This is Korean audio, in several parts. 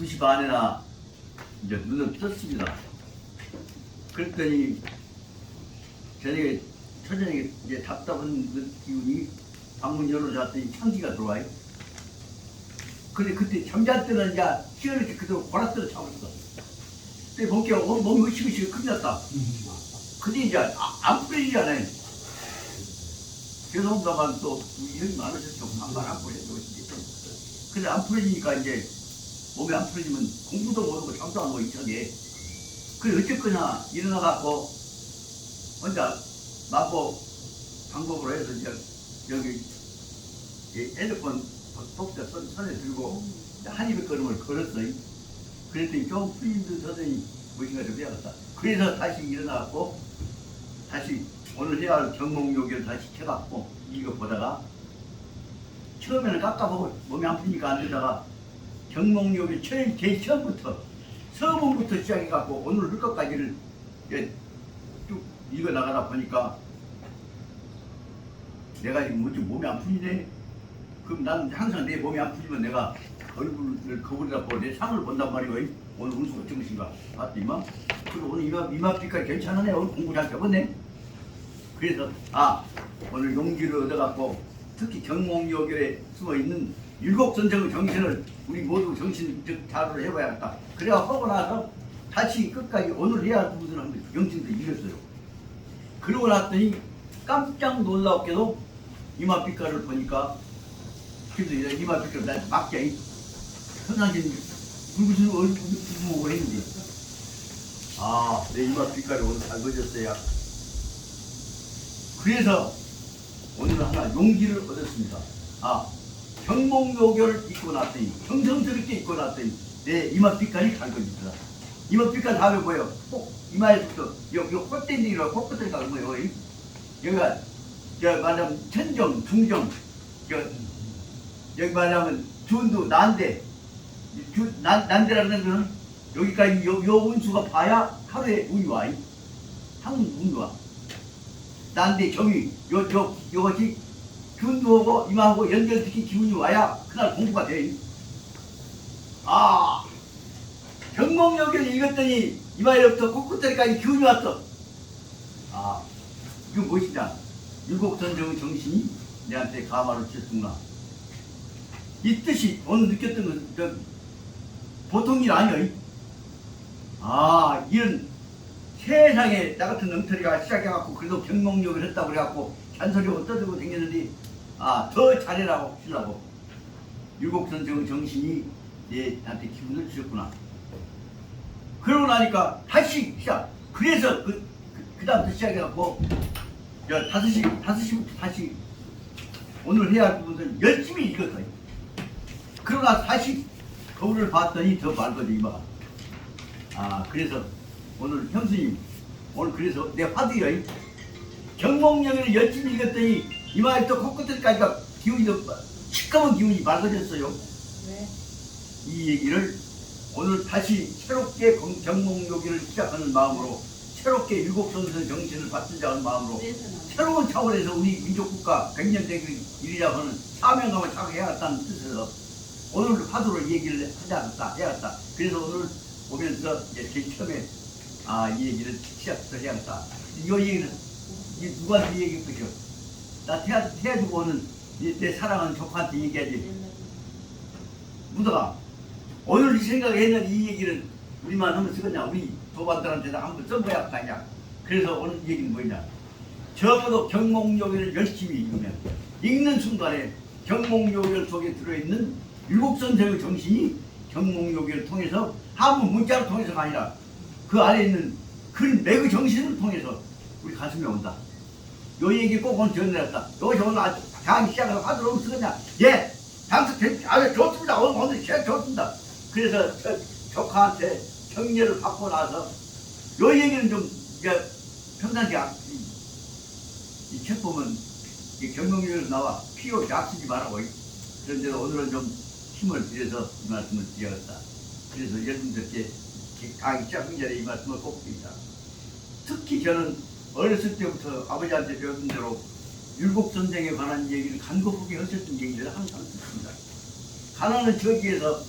2시 반에나 이제 눈을 떴습니다. 그랬더니 저녁에 초저녁에 이제 답답한 그 기운이 방문 열어놨더니 창기가 들어와요. 근데 그때 잠잘 때는 이제 시원하게 그대로 골아떨어 잡았어. 근데 보니까 몸이 으시으시게 큰일 났다. 근데 이제 안 풀리잖아요. 죄송합니다만 또 이름이 많으셔서 반말 안 풀려도 근데 안 풀리니까 이제 몸이 안 풀리면 공부도 못하고 잠도 안 오고 이상해. 그래 어쨌거나 일어나갖고 혼자 마법 방법으로 해서 이제 여기 핸드폰 복사 손에 들고 한 200걸음을 걸었어요. 그랬더니 좀 풀린 듯 하더니 무엇인가 좀 해야겠다. 그래서 다시 일어나갖고 다시 오늘 해야 할 경목요기를 다시 켜갖고 이거 보다가 처음에는 깎아보고 몸이 안 푸니까 안 되다가 경목요기 제일 처음부터 서문부터 시작해갖고 오늘 할 것까지를 쭉 읽어 나가다 보니까 내가 지금 뭐지 몸이 안 풀리네. 그럼 난 항상 내 몸이 안 풀리면 내가 얼굴을 거울에다 보고 내 상을 본단 말이오. 오늘 운수가 어떤 것인가 봤더니 이마. 그리고 오늘 이마빛깔 괜찮으네. 오늘 공부 잘 해봤네. 그래서 오늘 용기를 얻어갖고 특히 경목요결에 숨어있는 일곱선정의 정신을 우리 모두 정신적 자료를 해봐야겠다. 그래야 하고 나서 다시 끝까지 오늘 해야 할 부분을 한번 정신도 읽었어요. 그러고 났더니 깜짝 놀랍게도 이마빛깔을 보니까 그래서 이마빛깔을 나한테 맡겨 현상진 붉은 얼굴 부부고 했는데 내 이마빛깔이 오늘 잘 그려졌어야. 그래서 오늘 하나 용기를 얻었습니다. 경목요결을 입고 났더니 정성스럽게 입고 났더니 내 이마빛깔이 잘 그려졌다. 이마빛깔 다음에 뭐예요? 꼭 이마에서부터 여기 콧대니라 코끝을 가는 거예요. 여기가 말하면 천정, 중정, 여기 말하면 준도, 난대. 난대라는 거는 여기까지 요 운수가 봐야 하루에 운이 와. 항상 운이 와. 난대, 정위, 요것이 준도하고 이마하고 연결시킨 기운이 와야 그날 공부가 돼. 경목요결 읽었더니 이마에부터 코끝까지 기운이 왔어. 이건 무엇이냐? 일곱선정의 정신이 내한테 가마를 쳤구나. 이 뜻이 오늘 느꼈던 건 보통 일 아니에요. 이런 세상에 나 같은 엉터리가 시작해갖고 그래도 경목요결을 했다고 그래갖고 잔소리하고 떠들고 다녔는데 더 잘해라고 하려고 일곱선정의 정신이 내한테 기운을 주셨구나. 그러고 나니까 다시 시작. 그래서 그 다음부터 시작해갖고 5시부터 다시 오늘 해야 할 부분을 열심히 읽었어요. 그러나 다시 거울을 봤더니 더 맑아져 이마가. 그래서 오늘 형수님 오늘 그래서 내 화두요. 경목요결을 열심히 읽었더니 이마에부터 코끝까지가 기운이 시커먼 기운이 맑아졌어요. 네. 이 얘기를 오늘 다시 새롭게 경목요결을 시작하는 마음으로 새롭게 일곱선생 정신을 받들자 하는 마음으로 새로운 차원에서 우리 민족국가 100년대 일이라고 하는 사명감을 착각해야겠다는 뜻에서 오늘 화두로 얘기를 해야겠다. 그래서 오늘 오면서 이제 제일 처음에 이 얘기를 시작부터 해야겠다. 이 얘기는 누구한테 얘기했겠죠? 나 태아주고 오는 내 사랑하는 조카한테 얘기하지. 무더가 오늘 이 생각했는 이 얘기를 우리만 하면 쓰겠냐? 우리 도반들한테도 한번 써봐야 하냐? 그래서 오늘 얘기는 뭐냐? 적어도 경목요결을 열심히 읽으면 읽는 순간에 경목요결 속에 들어있는 일곱선생의 정신이 경목요결을 통해서 한문 문자를 통해서가 아니라 그 안에 있는 그 맥의 정신을 통해서 우리 가슴에 온다. 요 얘기 꼭 오늘 전해놨다. 여기서 오늘 강의 시작을 하도록 쓰겠냐? 당수 좋습니다. 오늘 시작 좋습니다. 그래서 조카한테 격려를 받고 나서 요 얘기는 좀 평상시 이 책 보면 경목요결에서 나와 피로 약쓰지 말라고. 그런데도 오늘은 좀 힘을 들여서 이 말씀을 드려야겠다. 그래서 여러분들께 강의 시작하기 전에 이 말씀을 꼭 드립니다. 특히 저는 어렸을 때부터 아버지한테 배웠던 대로 율곡선생에 관한 얘기를 간곡하게 하셨던 얘기를 항상 듣습니다. 가난한 저기에서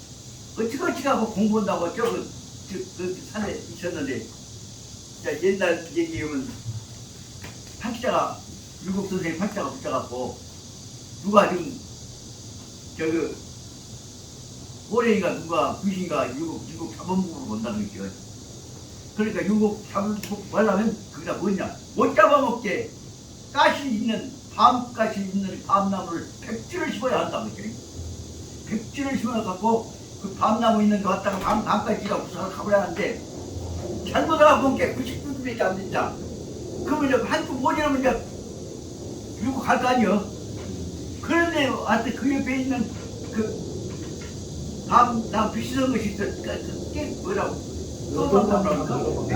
어찌하고 공부한다고 그 산에 있었는데, 자, 옛날 얘기하면 학자가, 율곡 선생님 학자가 붙여갖고, 누가 지금, 호랭이가 누가 귀신가 율곡 잡아먹으러 온다는 거죠. 그러니까 율곡 잡아먹고 하려면 그게 뭐냐? 못 잡아먹게 가시 있는, 밤가시 있는 밤나무를 100지를 심어야 한다는 거죠. 100지를 심어갖고 그 밤나무 있는 거 갖다가 밤가시가 무슨 가버려야 하는데, 잘못하고 본 게 90분밖에 안 된다. 그러면 이제 한쪽 못 이러면 이제 율곡 갈 거 아니요. 그런데 하여튼 그 옆에 있는 나 비슷한 것이 있어. 그게 뭐라고? 나도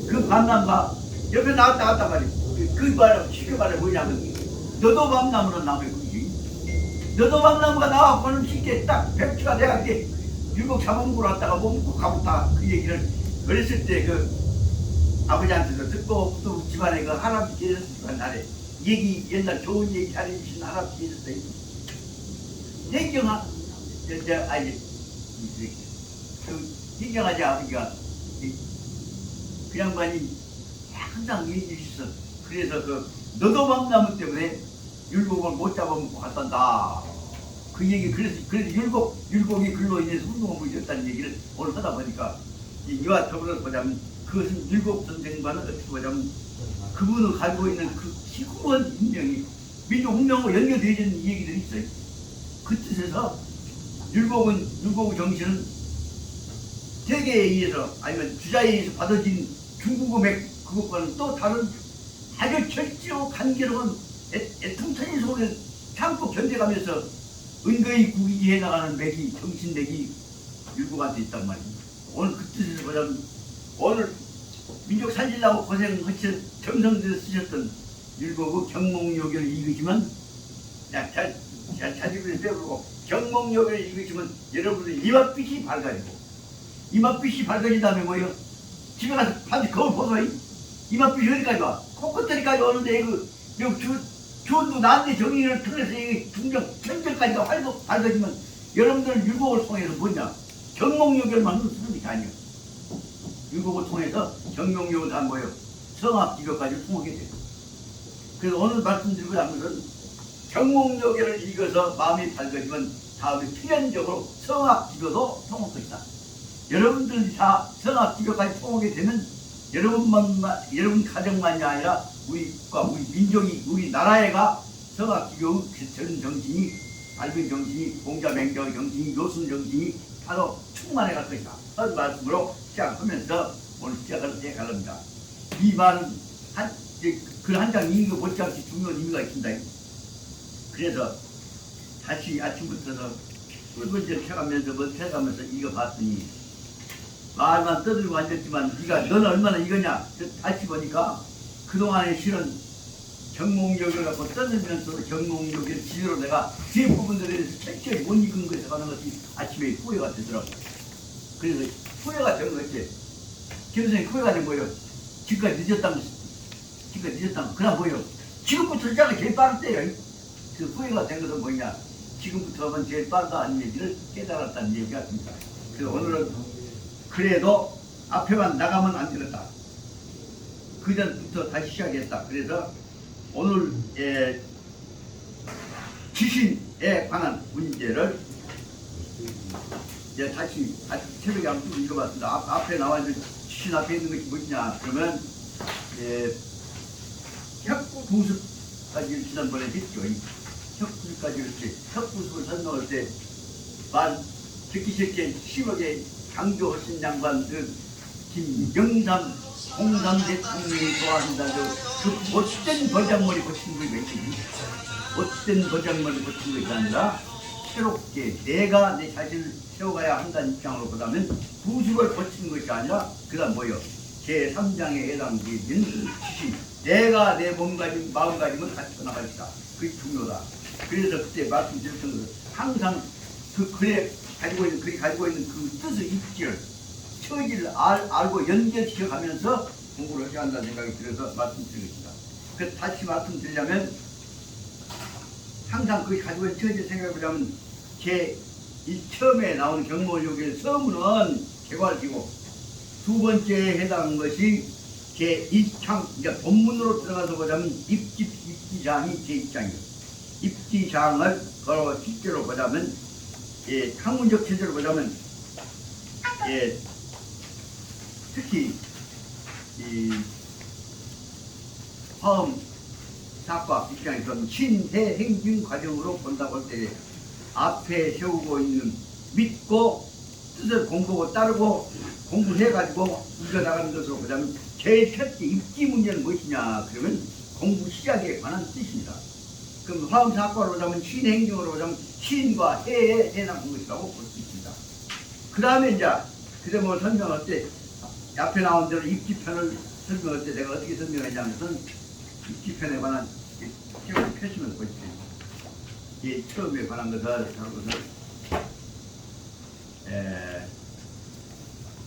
그 밤나무가 옆에 나왔단 말이야. 그 말은 쉽게 말해 뭐냐면, 너도 밤나무는 나무의 거지. 너도 밤나무가 나와서는 쉽게 딱 백지가 내가 이렇게 율곡 잡아먹으러 왔다가 못 먹고 가보다 그 얘기를 어렸을 때 아버지한테도 듣고 또 집안에 그 할아버지 계셨을 날에 옛날 좋은 얘기 잘해주신 할아버지 계셨어요. 행경아, 행경아지 아버지가 그 양반이 항상 얘기해 주셨어. 그래서 너도 밤나무 때문에 율곡을 못 잡아먹고 갔단다. 그 얘기, 그래서 율곡이 글로 인해서 운동을 보였다는 얘기를 오늘 하다 보니까 이와 더불어서 보자면 그것은 율곡 선생과는 어떻게 보자면 그분을 가지고 있는 그 희구한 인명이 민족 운명으로 연결되어 있는 얘기들이 있어요. 그 뜻에서 율곡의 정신은 세계에 의해서 아니면 주자에 의해서 받아진 중국의 맥 그것과는 또 다른 아주 철저하고 간결한 애통탄이 속에 참고 견뎌가면서 은거히 구기해 나가는 맥이 정신맥이 율곡한테 있단 말입니다. 오늘 그 뜻에서 보자면 오늘 민족 살리려고 고생하셔 정성들여 쓰셨던 율곡의 경몽요결을 읽으시면 자기들이 빼버리고 경몽요결을 읽으시면 여러분들 이맛빛이 밝아지고 이맛빛이 밝아진다음에 뭐예요? 집에 가서 반드시 거울 보소. 이맛빛이 어디까지 와? 코끝까지 오는데 주원도 나한테 정의를 통해서 중정 천절까지가 밝아지면 여러분들 율곡을 통해서 뭐냐? 경몽요결만 쓰는 게 아니에요. 율곡을 통해서 경몽요결 다 뭐예요? 성악지교까지 통하게 돼요. 그래서 오늘 말씀드리고 하는 것은 경몽요결을 읽어서 마음이 밝아지면 다음에 필연적으로 성악지교도 통할 것이다. 여러분들이 다 성악지교까지 통하게 되면 여러분 가정만이 아니라 우리 민족이, 우리 나라에가 성악지교의 전 정신이, 밝은 정신이, 공자맹자의 정신이, 요순 정신이 바로 충만해 갈 것이다. 그런 말씀으로 시작하면서 오늘 시작을 해 가랍니다. 이 말은 글 한 장 읽는 것 못지않게 중요한 의미가 있습니다. 그래서 다시 아침부터 꿀벌질 펴가면서 읽어봤더니 말만 떠들고 앉았지만 너는 얼마나 읽었냐? 다시 보니까 그동안에 실은 경몽요결을 갖고 떠들면서 경몽요결 지대로 내가 제 부분들에 대해서 철저히 못 읽은 것에 관한 것이 아침에 후회가 되더라고요. 그래서 후회가 된 것이 김선생님 후회가 된 거예요. 지금까지 늦었다는 거. 그냥 뭐예요? 지금부터 시작이 제일 빠를 때예요. 그 후회가 된 것은 뭐냐? 지금부터 하면 제일 빠르다는 얘기를 깨달았다는 얘기가 있습니다. 그래서 오늘은 그래도 앞에만 나가면 안 되겠다. 그 전부터 다시 시작했다. 그래서 오늘 지신에 관한 문제를 이제 다시 새벽에 한번 읽어봤습니다. 앞에 나와 있는 지신 앞에 있는 것이 뭐냐? 그러면 혁구부습까지 지난번에 했죠. 혁구부습까지 이렇게 혁구부습을 설명할 때 듣기 싫게 10억의 강조하신 양반 김영삼 홍삼 대통령이 좋아한다. 그 못된 버장머리 고친 것이 있지. 못된 버장머리 고친 것이 아니라 새롭게 내가 내 자신을 세워가야 한다는 입장으로 보다면 부습을 고친 것이 아니라 그 다음 뭐요? 제3장에 해당되는 지신. 내가 내 몸가짐, 마음가짐을 갖춰 나갈시다. 그게 중요하다. 그래서 그때 말씀드렸던 것은 항상 그 글이 가지고 있는 그 뜻의 입지를, 처지를 알고 연결시켜 가면서 공부를 해야 한다는 생각이 들어서 말씀드리겠습니다. 그래서 다시 말씀드리려면 항상 그 가지고 있는 처제 생각해보자면 처음에 나오는 경모요길 서문은 개괄기고 두 번째에 해당한 것이 제1창, 이제 본문으로 들어가서 보자면 입지장이 제1장이에요. 입지장을 바로 실제로 보자면, 학문적 체제로 보자면, 특히 이 화엄 사과 입장에서 신해 행진 과정으로 본다고 할 때 앞에 세우고 있는 믿고 뜻을 공부하고 따르고 공부해가지고 이겨나가는 것으로 보자면 제일 첫째 입지 문제는 무엇이냐 그러면 공부 시작에 관한 뜻입니다. 그럼 화엄 사과로 보자면 신 행정으로 보자면 신과 해에 해당한 것이라고 볼 수 있습니다. 그 다음에 이제 그대로 설명할 때 앞에 나온 대로 입지편을 설명할 때 내가 어떻게 설명했냐면 입지편에 관한 기록을 펴시면 보십시오. 처음에 관한 것을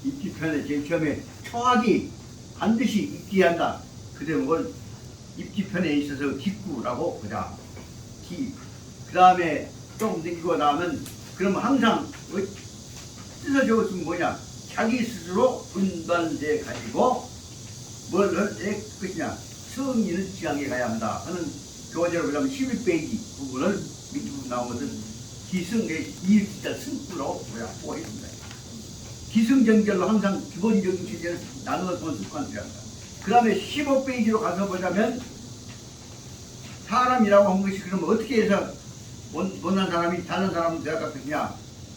입지편에 제일 처음에 초학이 반드시 입지한다. 그 대목을 입지편에 있어서 기구라고 보자. 그 다음에 조금 넘기고 나면 그러면 항상 뜻을 적었으면 뭐냐? 자기 스스로 분반돼 가지고 뭘 할 것이냐? 성인은 지향에 가야 한다 하는 교재로 보자면 11페이지 부분을 밑에 부분 나온 것은 기승의 이일자 승부로 보고 있습니다. 기승전결로 항상 기본적인 체제를 나누어서 보면 습관되었다. 그 다음에 15페이지로 가서 보자면 사람이라고 한 것이 그러면 어떻게 해서 못난 사람이 다른 사람을 대할 것이냐?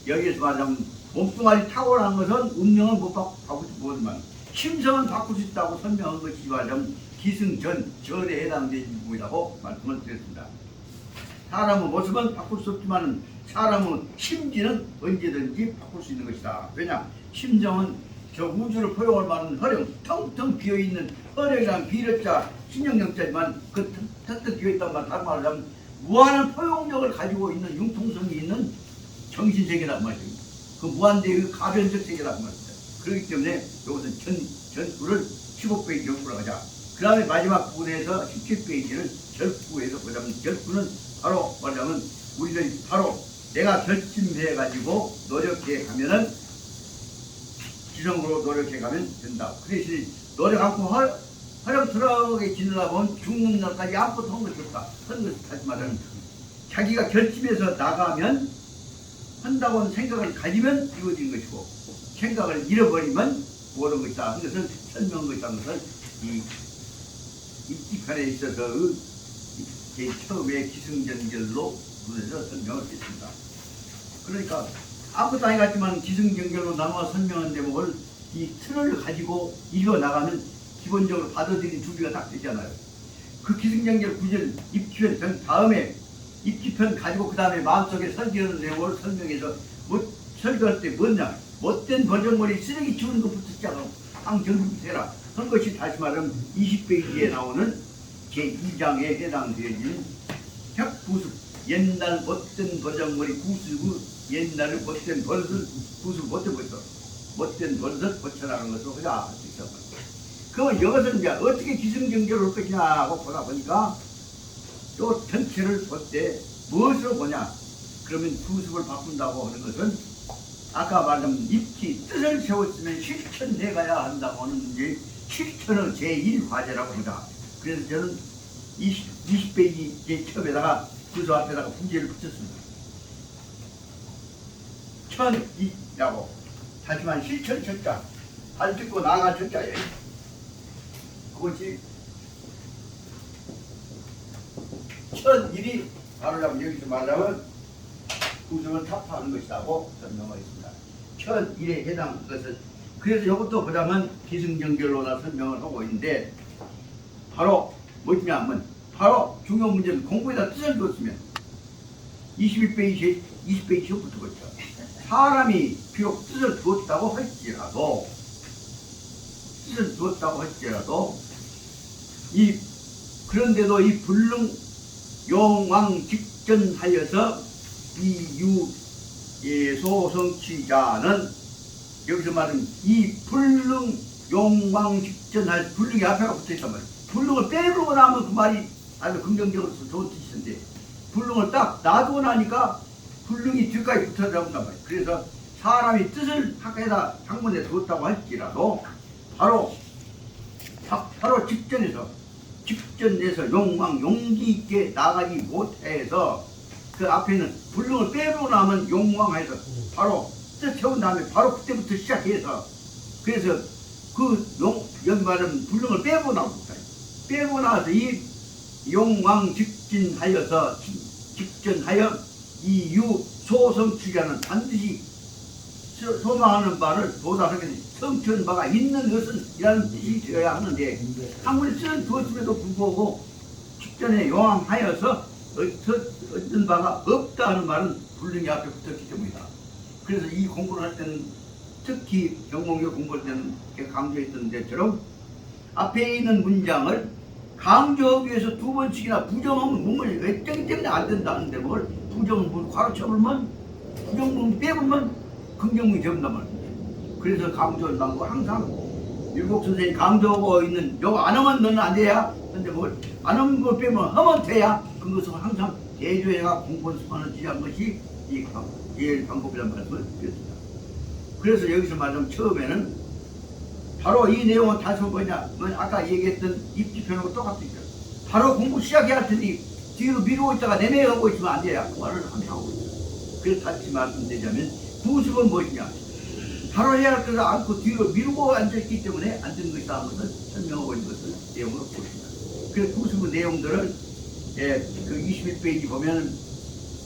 여기에서 말하자면 몸뚱아리 탁월한 것은 운명은 못 바꿀 수 없지만 심성은 바꿀 수 있다고 설명한 것이 말하자면 기승전에 해당되는 부분이라고 말씀을 드렸습니다. 사람의 모습은 바꿀 수 없지만 사람의 심지는 언제든지 바꿀 수 있는 것이다. 왜냐? 심정은 저 우주를 포용할 만한 허령, 텅텅 비어있는 허령이란 비례자, 신영영자지만 그 텅텅 비어있단 말, 다른 말로 하면 무한한 포용력을 가지고 있는 융통성이 있는 정신세계란 말입니다. 그 무한대의 가변적 세계란 말입니다. 그렇기 때문에 이것은 전구를 15페이지 연구를 하자. 그 다음에 마지막 부분에서 17페이지를 결구에서 보자면 결구는 바로 말하자면 우리들이 바로 내가 결심해 가지고 노력해 가면은 지성으로 노력해 가면 된다. 그 대신 노력 않고 허령스러하게 지내다 보면 죽는 날까지 아무것도 한 것이 없다. 하는 것을 다시 말하면 자기가 결심해서 나가면 한다고 생각을 가지면 이루어진 것이고 생각을 잃어버리면 모든 것이다. 하는 것을 설명한 것이라는 것을 이 입지편에 있어서 제 처음에 기승전결로 문에서 설명을 했습니다. 그러니까 아무것도 아니 같지만 기승전결로 나눠 설명한 대목을 이 틀을 가지고 읽어나가면 기본적으로 받아들인 준비가 딱 되잖아요. 그 기승전결 구절 입지편 다음에 입지편 가지고 그 다음에 마음속에 설계하는 내용을 설명해서 설계할 때 뭐냐? 못된 버정머리 쓰레기 치우는 것부터 시작하고 항정부세라 한 것이 다시 말하면 20페이지에 나오는 제2장에 해당되어지는 혁부수 옛날 못된 버정머리 구수구 옛날에 못된 버릇을 구수 못된 버릇 못된 버릇을 고쳐나가는 것으로 그냥 알 수 있단 말이에요. 그럼 이것은 이제 어떻게 기승전결을 할 것이냐 하고 보다 보니까 또 전체를 볼 때 무엇으로 보냐 그러면 구습을 바꾼다고 하는 것은 아까 말한 입지 뜻을 세웠으면 실천해 가야 한다고 하는 게 실천의 제1과제라고 보자. 그래서 저는 20페이지 제 처음에다가 구조 앞에다가 부제를 붙였습니다. 천이라고 하지만 실천 첫자 발 딛고 나아갈 첫자예요. 그것이 천일이 바로 여기서 말하면 구성을 타파하는 것이라고 설명하겠습니다. 천일에 해당한 것을 그래서 이것도 보자면 기승전결로나 설명을 하고 있는데 바로 뭐냐 하면 바로 중요한 문제는 공부에다 뜻을 줬으면 21페이지 20페이지 전부터 그렇죠. 사람이 비록 뜻을 두었다고 할지라도 그런데도 이 불능 용왕 직전하여서 이 소성취자는 여기서 말하면 이 불능 용왕 직전할 불능이 앞에가 붙어있단 말이에요. 불능을 빼놓고 나면 그 말이 아주 긍정적으로 좋은 뜻인데 불능을 딱 놔두고 나니까 불능이 뒤까지 붙어 잡는단 말이에요. 그래서 사람이 뜻을 학에다 학문에 두었다고 할지라도 바로 직전에서 용기 있게 나가지 못해서 그 앞에 있는 불능을 빼고 나면 용왕해서 바로 뜻 세운 다음에 바로 그때부터 시작해서 그래서 여기 말하면 불능을 빼고 나옵니다. 빼고 나서 이 용왕 직전하여 이 유소성취자는 반드시 소망하는 바를 도달하게 성취한 바가 있는 것은 이라는 뜻이 되어야 하는데 아무리 쓰는 두었음에도 불구하고 직전에 용왕하여서 얻은 바가 없다 하는 말은 불능이 앞에 붙었기 때문이다. 그래서 이 공부를 할 때는 특히 경공교 공부할 때는 강조했던 데처럼 앞에 있는 문장을 강조하기 위해서 두 번씩이나 부정하면 문문이 외적이 때문에 안 된다는데 뭘 부정문 가로쳐보면 부정문 빼보면 긍정문이 된단 말입니다. 그래서 강조를 방법 항상 율곡 선생님이 강조하고 있는 요거 안 하면 너는 안 돼야 근데 뭘 안 하면 걸 빼면 하면 돼야 그것은 항상 대조해가 공부를 수반을 지한 것이 이 제일 방법이라는 말씀을 드렸습니다. 그래서 여기서 말하면 처음에는 바로 이 내용은 다시 뭐냐 아까 얘기했던 입지편하고 똑같습니다. 바로 공부 시작해야 할 테니 뒤로 미루고 있다가 내매하고 있으면 안 돼요. 그 말을 항상 하고 있어요. 그래서 다시 말씀드리자면 구습은 무엇이냐 바로 해야 할 것을 않고 뒤로 미루고 앉아있기 때문에 안 되는 것이다 하는 것을 설명하고 있는 것을 내용으로 보십니다. 그래서 구습의 내용들을 그 21페이지 보면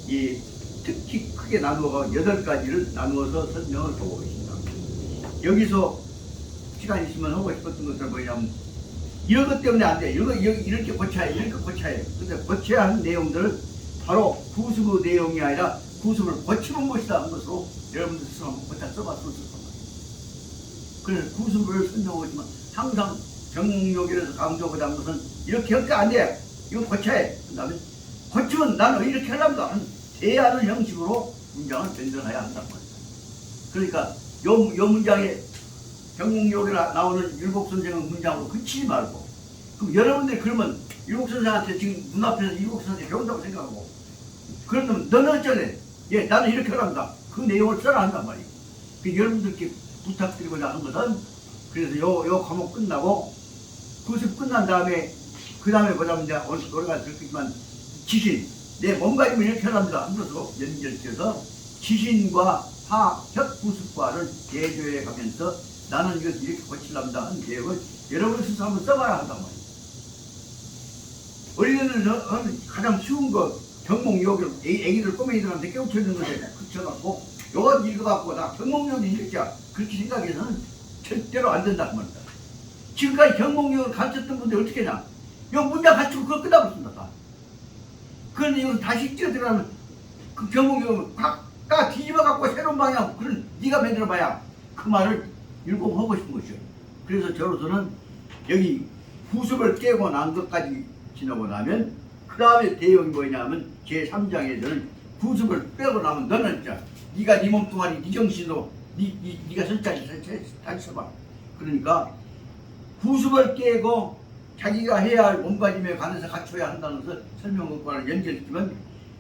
이 특히 크게 나누어가 8가지를 나누어서 설명을 하고 있습니다. 여기서 시간 있으면 하고 싶었던 것은 뭐냐면 이런 것 때문에 안 돼. 이렇게 고쳐야 해. 이렇게 고쳐야 해. 근데 고쳐야 하는 내용들을 바로 구습의 내용이 아니라 구습을 고치는 것이다 하는 것으로 여러분들 스스로 한번 고쳐 써봤으면 좋겠습니다. 그래서 구습을 설명하지만 항상 경목욕에서 강조하고자 하는 것은 이렇게 하면 안 돼. 이건 고쳐야 해. 그 다음에 고치면 나는 이렇게 하려고 하는 대하는 형식으로 문장을 변경해야 한다는 거예요. 그러니까 요 문장에 경목욕에 나오는 율곡 선생의 문장으로 그치지 말고 그럼 여러분들이 그러면 율곡 선생한테 지금 눈앞에서 율곡 선생 배운다고 생각하고 그러면 너는 어쩌래? 예, 나는 이렇게 하란다. 그 내용을 써라 한단 말이에요. 그 여러분들께 부탁드리고자 하는 것은 그래서 요 과목 끝나고 구습 끝난 다음에 그 다음에 보자면 이제 노래가 들겠지만 지신 내 몸가짐을 이렇게 하랍니다. 한 것으로 연결해서 지신과 화협 구습과를 대조해 가면서 나는 이것을 이렇게 고치랍니다 하는 내용을 여러분 스스로 한번 써봐야 한단 말이에요. 어린애들은 가장 쉬운 거 경목욕을 애기들 꼬맹이들한테 깨우쳐주는 것에 그쳐갖고 요거 읽어갖고 나 경목욕이 이렇게 그렇게 생각해서는 절대로 안 된다는 말입니다. 지금까지 경목욕을 가르쳤던 분들이 어떻게 하냐 요 문장 가르치고 그거 끝나버렸습니다. 그런데 여기서 다시 뛰어들어가면 그 경목욕을 꽉 뒤집어갖고 새로운 방향 그런 네가 만들어봐야 그 말을 율곡하고 싶은 것이요. 그래서 저로서는 여기 구습을 깨고 난 것까지 지나고 나면 그 다음에 대용이 뭐냐면 제3장에서는 구습을 빼고 나면 너는 진짜 네가 네 몸뚱아리 네 정신으로 네가 설자리 다시 써봐. 그러니까 구습을 깨고 자기가 해야 할 몸가짐에 관해서 갖춰야 한다는 것을 설명과는 연결했지만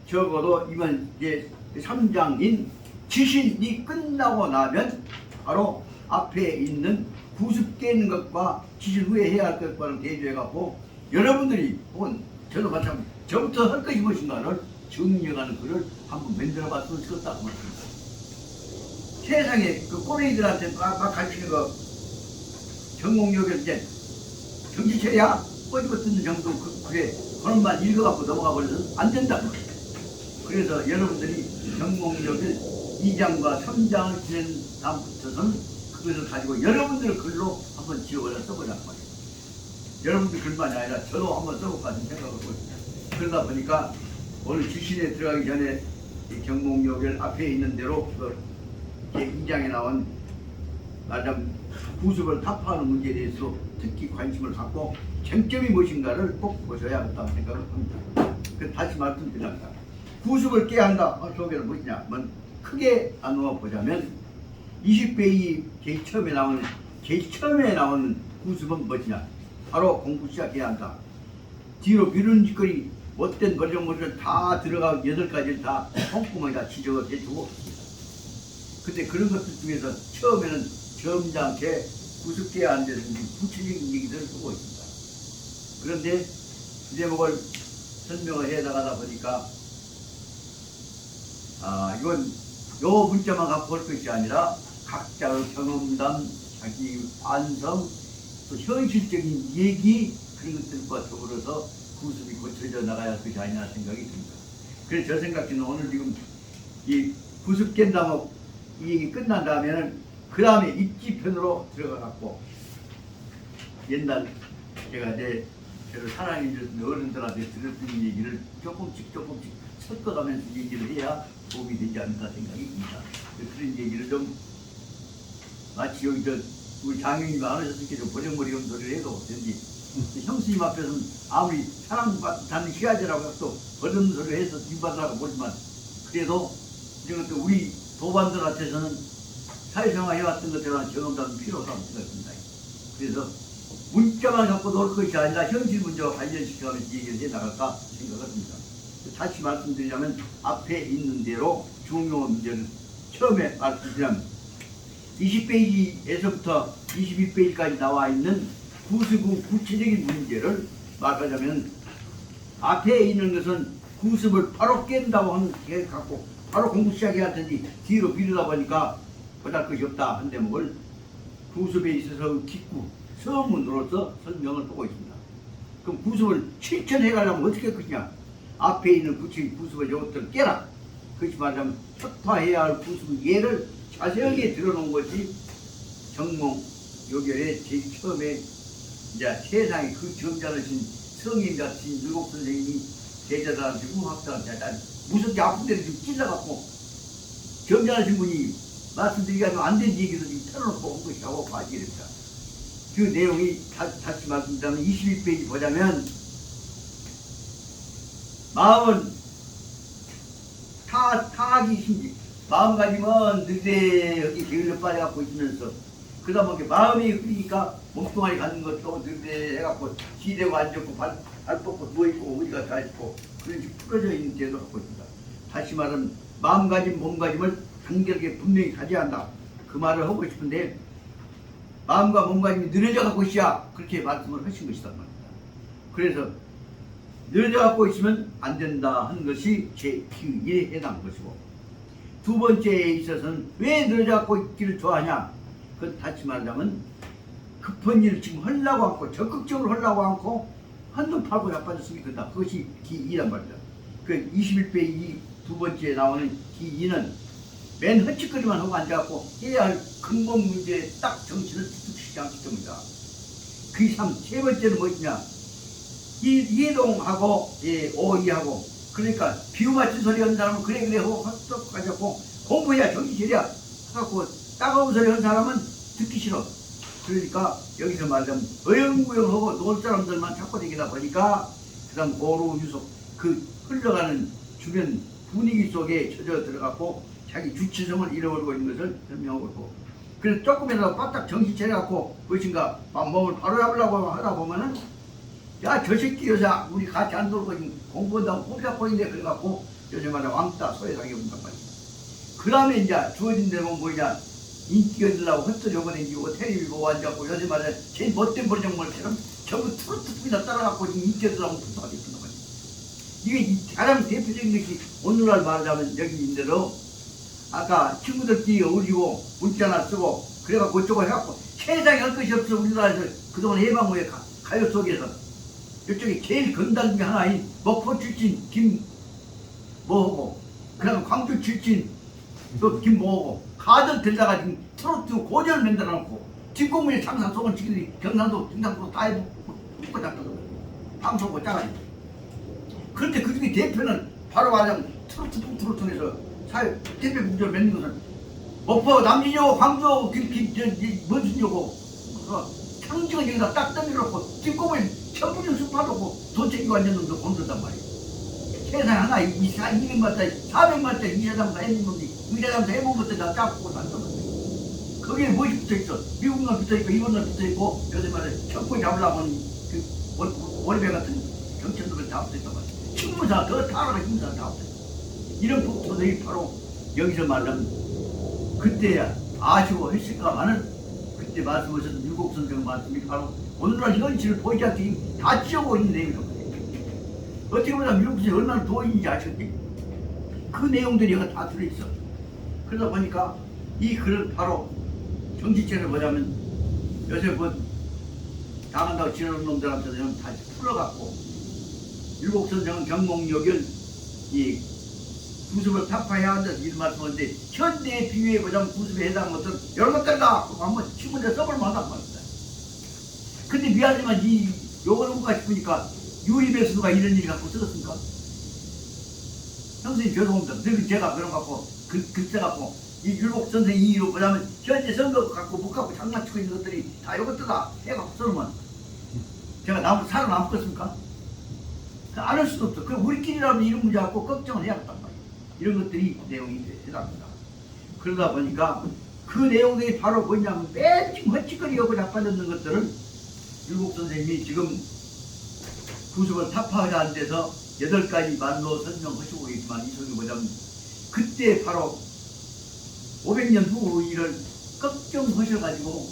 적어도 이번 제3장인 지신이 끝나고 나면 바로 앞에 있는 구습 깨는 것과 지신 후에 해야 할 것과는 대조해갖고 여러분들이 혹은 저도 마찬가지 저부터 할 것이 무엇인가를 증명하는 글을 한번 만들어봤으면 좋겠다고 말합니다. 세상에 그 꼬레이들한테 막 가르치는 거 전공력에 이제 정지체야 꼬집어 뜯는 정도 그래 그런 말 읽어갖고 넘어가 버려서 안 된다고 말이에요. 그래서 여러분들이 전공력을 2장과 3장을 지낸 다음부터는 그것을 가지고 여러분들 글로 한번 지어서 써보자고 말이에요. 여러분들 글만이 아니라 저도 한번 써볼까 하는 생각을 하고 있습니다. 그러다 보니까 오늘 주신에 들어가기 전에 경목역을 앞에 있는 대로 그 2장에 나온 말하자면 구습을 타파하는 문제에 대해서 특히 관심을 갖고 쟁점이 무엇인가를 꼭 보셔야 한다고 생각을 합니다. 그래서 다시 말씀드립니다. 구습을 깨야 한다. 소개는 무엇이냐? 크게 나누어 보자면 20페이지 제일 처음에 나오는 구습은 무엇이냐? 바로 공부 시작해야 한다. 뒤로 미루는 짓거리 못된 버전물을 다 들어가고 8가지를 다 꼼꼼하게 지적을 해주고 근데 그런 것들 중에서 처음에는 점잖게 90개 안 되는 구체적인 얘기들을 쓰고 있습니다. 그런데 그 제목을 설명을 해 나가다 보니까 이건 요 문자만 갖고 볼 것이 아니라 각자의 경험담, 자기 반성, 또 현실적인 얘기 그런 것들과 더불어서 구습이 고쳐져 나가야 할 것이 아니냐 생각이 듭니다. 그래서 저 생각에는 오늘 지금 이 구습 깬다고 이 얘기 끝난 다음에는 그 다음에 입지편으로 들어가갖고 옛날 제가 저를 사랑해주신 어른들한테 들었던 얘기를 조금씩 섞어가면서 얘기를 해야 도움이 되지 않을까 생각이 듭니다. 그런 얘기를 좀 마치 여기 우리 장애인이 많으셨으니까 좀 버정머리형 소리를 해도 된지 형수님 앞에서는 아무리 사랑받는 시가지라고 해도 버정 소리를 해서 뒷받으라고 보지만 그래도 이런 것도 우리 도반들한테서는 사회생활 해왔던 것들은 경험담이 필요하다고 생각합니다. 그래서 문자만 갖고 놀 것이 아니라 현실 문제와 관련시켜가면서 얘기를 해 나갈까 생각을 합니다. 다시 말씀드리자면 앞에 있는 대로 중요한 문제는 처음에 말씀드리면 20페이지에서부터 22페이지까지 나와 있는 구습의 구체적인 문제를 말하자면 앞에 있는 것은 구습을 바로 깬다고 하는 계획 갖고 바로 공부 시작해야 할 텐데 뒤로 미루다 보니까 보잘 것이 없다 한 대목을 구습에 있어서 기구 서문으로서 설명을 하고 있습니다. 그럼 구습을 실천해 가려면 어떻게 할 것이냐? 앞에 있는 구체적인 구습을 이것들을 깨라. 그것이 말하자면 척파해야 할 구습의 예를 자세하게 들어놓은 것이 정몽 요결의 제일 처음에 이제 세상에 그 점잖으신 성인 같은 율곡 선생님이 제자들한테 후학들한테 무섭게 아픈 데를 좀 찔러갖고 점잖으신 분이 말씀드리기가 안 된 얘기를 지금 털어놓고 온 것이라고 봐야 됩니다. 그 내용이 다시 말씀드리자면 21페이지 보자면 마음은 타악이 심지 마음가짐은 느대하게 게을러 빠져갖고 있으면서 그러다 보니까 마음이 흐리니까 몸뚱아리 갖는 것도 느대해갖고 기대고 앉았고 발 뻗고 누워있고 어디가 다 있고 그런 식으로 풀어져 있는 제도 갖고 있습니다. 다시 말하면 마음가짐 몸가짐을 단결하게 분명히 가져야 한다. 그 말을 하고 싶은데 마음과 몸가짐이 늘어져 갖고 있어야 그렇게 말씀을 하신 것이단 말입니다. 그래서 늘어져 갖고 있으면 안 된다 하는 것이 제1에 해당한 것이고 두 번째에 있어서는 왜 늘어져 갖고 있기를 좋아하냐? 그건 다시 말하자면 급한 일을 지금 하려고 않고 적극적으로 하려고 않고 한눈 팔고 자빠졌으면 된다. 그것이 기2란 말이다. 그 21페이지 두 번째에 나오는 기2는 맨 헛짓거리만 하고 앉아갖고 해야 할 근본 문제에 딱 정신을 집중시키지 않기 때문이다. 그3 세 번째는 무엇이냐? 이해동하고 오이하고 그러니까 비유 맞춘 소리 하는 사람은 그래 하고 헛떡 가지고 공부해야 정신 차려 하고 따가운 소리 하는 사람은 듣기 싫어. 그러니까 여기서 말하자면 어영부영하고 놀 사람들만 찾고 다니다 보니까 그 다음 고루 유속 그 흘러가는 주변 분위기 속에 젖어 들어갔고 자기 주체성을 잃어버리고 있는 것을 설명하고 있고 그래서 조금이라도 바짝 정신 차려갖고 무엇인가 몸을 바로 잡으려고 하다 보면은 야 저 새끼 요새 우리 같이 안 놀고 공부한다고 꼼짝 있는데 그래갖고 요새 말해 왕따 소외당해 온단 말이야. 그 다음에 이제 주어진 데는 뭐냐 인기 얻으려고 헛소리 오고 댕기고 테레비 보고 앉아갖고 요새 말해 제일 못된 버정물처럼 전부 트로트풍이나 따라갖고 인기 얻으려고 붙어가고 있단 말이야. 이게 가장 대표적인 것이 오늘날 말하자면 여기 있는 대로 아까 친구들끼리 어울리고 문자나 쓰고 그래갖고 어쩌고 해갖고 세상에 할 것이 없어. 우리나라에서 그동안 해방후에 가요 속에서 이쪽에 제일 건달 중에 하나인 목포 출신 김뭐하고 그다음 광주 출신 또 김뭐하고 가들 들다가 지금 트로트 고전을 만들어 놓고 뒷공문에 장사 속은 지금 경상도 등산도 다 묶고 잡거든. 방송고 짜가지고 그런데 그중에 대표는 바로 말하자면 트로트에서 사회 대표 공조를 맺는 것은 목포 남진여고 광주 김문순여고 상징은 여기다 딱 떠밀어놓고 뒷공문에 천분을 숙파놓고 돈 챙기고 앉았는데 건들단 말이에요. 세상에 하나 200만짜리 400만짜리 이사장도 해본 놈이 의사장도 해본 것들 다 짜고 산단 말이에요. 거기에 무엇이 붙어있어? 미국만 붙어있고 일본만 붙어있고 요새 말에 척보에 잡으려면 그 월배 같은 경찰들을 다 붙어있단 말이에요. 신문사 더 타라가 신문사 다 없어요. 이런 북토들이 바로 여기서 말하면 그때 아쉬워했을까마는 그때 말씀하셨던 율곡 선생 말씀이 바로 오늘날 현실을 보이지 않게 다 찌우고 있는 내용이라고 해요. 어떻게 보면 율곡 선생이 얼마나 도인인지 아셨니? 그 내용들이 다 들어있어. 그러다 보니까 이 글은 바로 정치체를 보자면 요새 뭐 당한다고 지내는 놈들한테는 다시 풀어갖고 율곡 선생은 경몽역을 이 구습을 타파해야 한다는 이런 말씀인데 현대에 비유해보자면 구습에 해당하는 것들은 여러 것들다 한번 친구들 써볼 만하단 말입니다. 근데 미안하지만 이 요걸 뭔가 싶으니까 유입에서가 이런 일이 갖고 쓰겠습니까? 형수님 죄송합니다. 늘 제가 그런 거 갖고 글쎄 갖고 이 율곡 선생 이유로 뭐냐면 현재 선거 갖고 못 갖고 장난치고 있는 것들이 다 요것들다 해갖고 써놓으면 제가 살아남겠습니까? 안 할 수도 없어. 그럼 우리끼리라면 이런 문제 갖고 걱정을 해야겠단 말이야. 이런 것들이 내용이 해당합니다. 그러다 보니까 그 내용들이 바로 뭐냐면 맨 지금 헛짓거리하고 자빠졌는 것들을 율곡 선생님이 지금 구습을 타파하자 는 데서 8가지 말로 설명하시고 있지만 이 속에 뭐냐면 그때 바로 500년 후 일을 걱정하셔가지고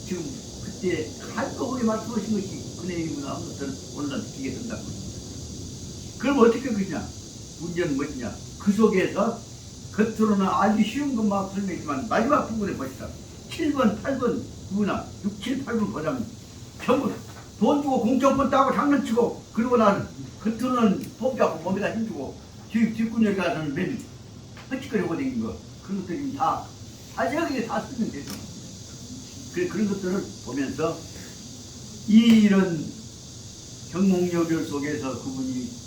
지금 그때 한꺼번에 말씀하신 것이 그 내용이구나 하는 것들을 오늘날 느끼게 된다고 합니다. 그럼 어떻게 그러냐? 문제는 뭐냐? 그 속에서 겉으로는 알기 쉬운 것만 설명했지만 마지막 부분에 보시다. 7번, 8번, 9나 6, 7, 8번 보자면 전부 돈 주고 공천권 따고 장난치고 그러고 나는 겉으로는 법 잡고 몸에다 힘주고 뒷구녕에 가서는 맨 헛짓거리고 다니는 거 그런 것들이 다 자세하게 다 설명되죠. 그런 것들을 보면서 이런 경몽여결 속에서 그분이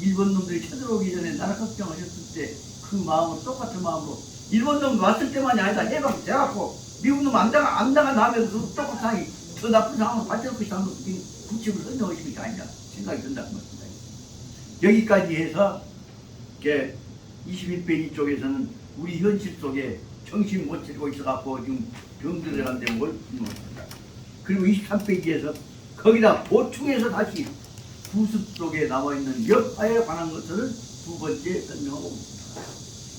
일본 놈들이 쳐들어오기 전에 나라 걱정하셨을 때 그 마음은 똑같은 마음으로 일본 놈 왔을 때만이 아니라 해방돼갖고 미국 놈 안 당한 다음에도 똑같이 더 나쁜 상황을 받을 것이라는 것이 구체적으로 설명하신 것이 아니냐 생각이 든다는 것입니다. 여기까지 해서 21페이지 쪽에서는 우리 현실 속에 정신 못 차리고 있어갖고 지금 병들어 간데 뭘 불문합니다. 그리고 23페이지에서 거기다 보충해서 다시 구습 속에 나와 있는 역파에 관한 것들을 두 번째 설명하고 있습니다.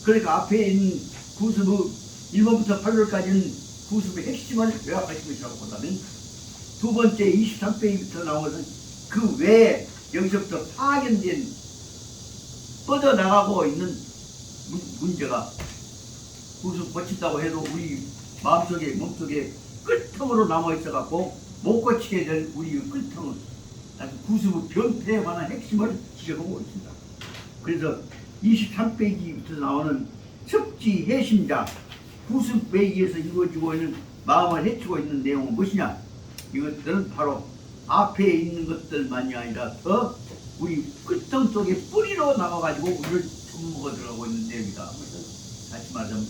그러니까 앞에 있는 구습의 1번부터 8월까지는 구습의 핵심을 요약하신 것이라고 본다면 두 번째 23페이지부터 나온 것은 그 외에 여기서부터 파견된 뻗어나가고 있는 문제가 구습 고친다고 해도 우리 마음속에 몸속에 끄트머로 남아있어갖고 못 고치게 된 우리의 끄트머 구습의 병폐에 관한 핵심을 지적하고 있습니다. 그래서 23페이지부터 나오는 습지 해심자 구습에 의해서 이루어지고 있는 마음을 해치고 있는 내용은 무엇이냐? 이것들은 바로 앞에 있는 것들만이 아니라 더 우리 끄트머 속에 뿌리로 남아가지고 우리를 처먹어 들어가고 있는 내용이다. 다시 말하자면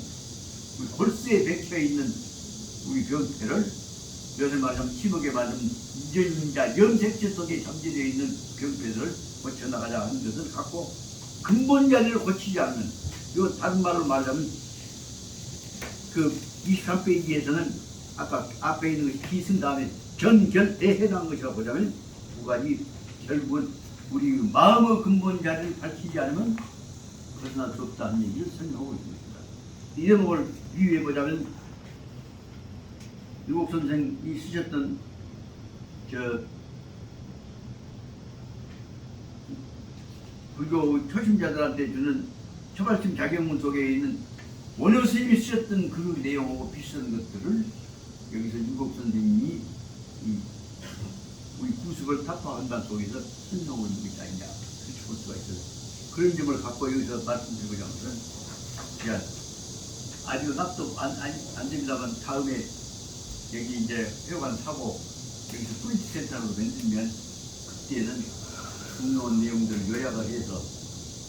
우리 골수에 박혀있는 우리 병폐를 요새 말하자면 심하게 말하면 이전자 염색체 속에 잠재되어 있는 병폐들을 고쳐나가자 하는 것을 갖고 근본 자리를 고치지 않는 이거 다른 말로 말하자면 그 23페이지에서는 아까 앞에 있는 것이 기승 다음에 전결대에 해당한 것이라고 보자면 두 가지 결국은 우리 마음의 근본 자리를 밝히지 않으면 벗어날 수 없다는 얘기를 설명하고 있습니다. 이 대목을 비유해 보자면 율곡 선생이 쓰셨던 불교 초심자들한테 주는 초발심 자경문 속에 있는 원효 스님이 쓰셨던 그 내용하고 비슷한 것들을 여기서 율곡 선생님이 우리 구습을 타파한다 속에서 설명을 하는 것이 아니냐 그렇게 볼 수가 있어요. 그런 점을 갖고 여기서 말씀드리고자 하는 것은 아주 납득 안 됩니다만 다음에 여기 이제 회관 사고 여기서 프린트센터로 만들면 그때는 중요한 내용들을 요약을 해서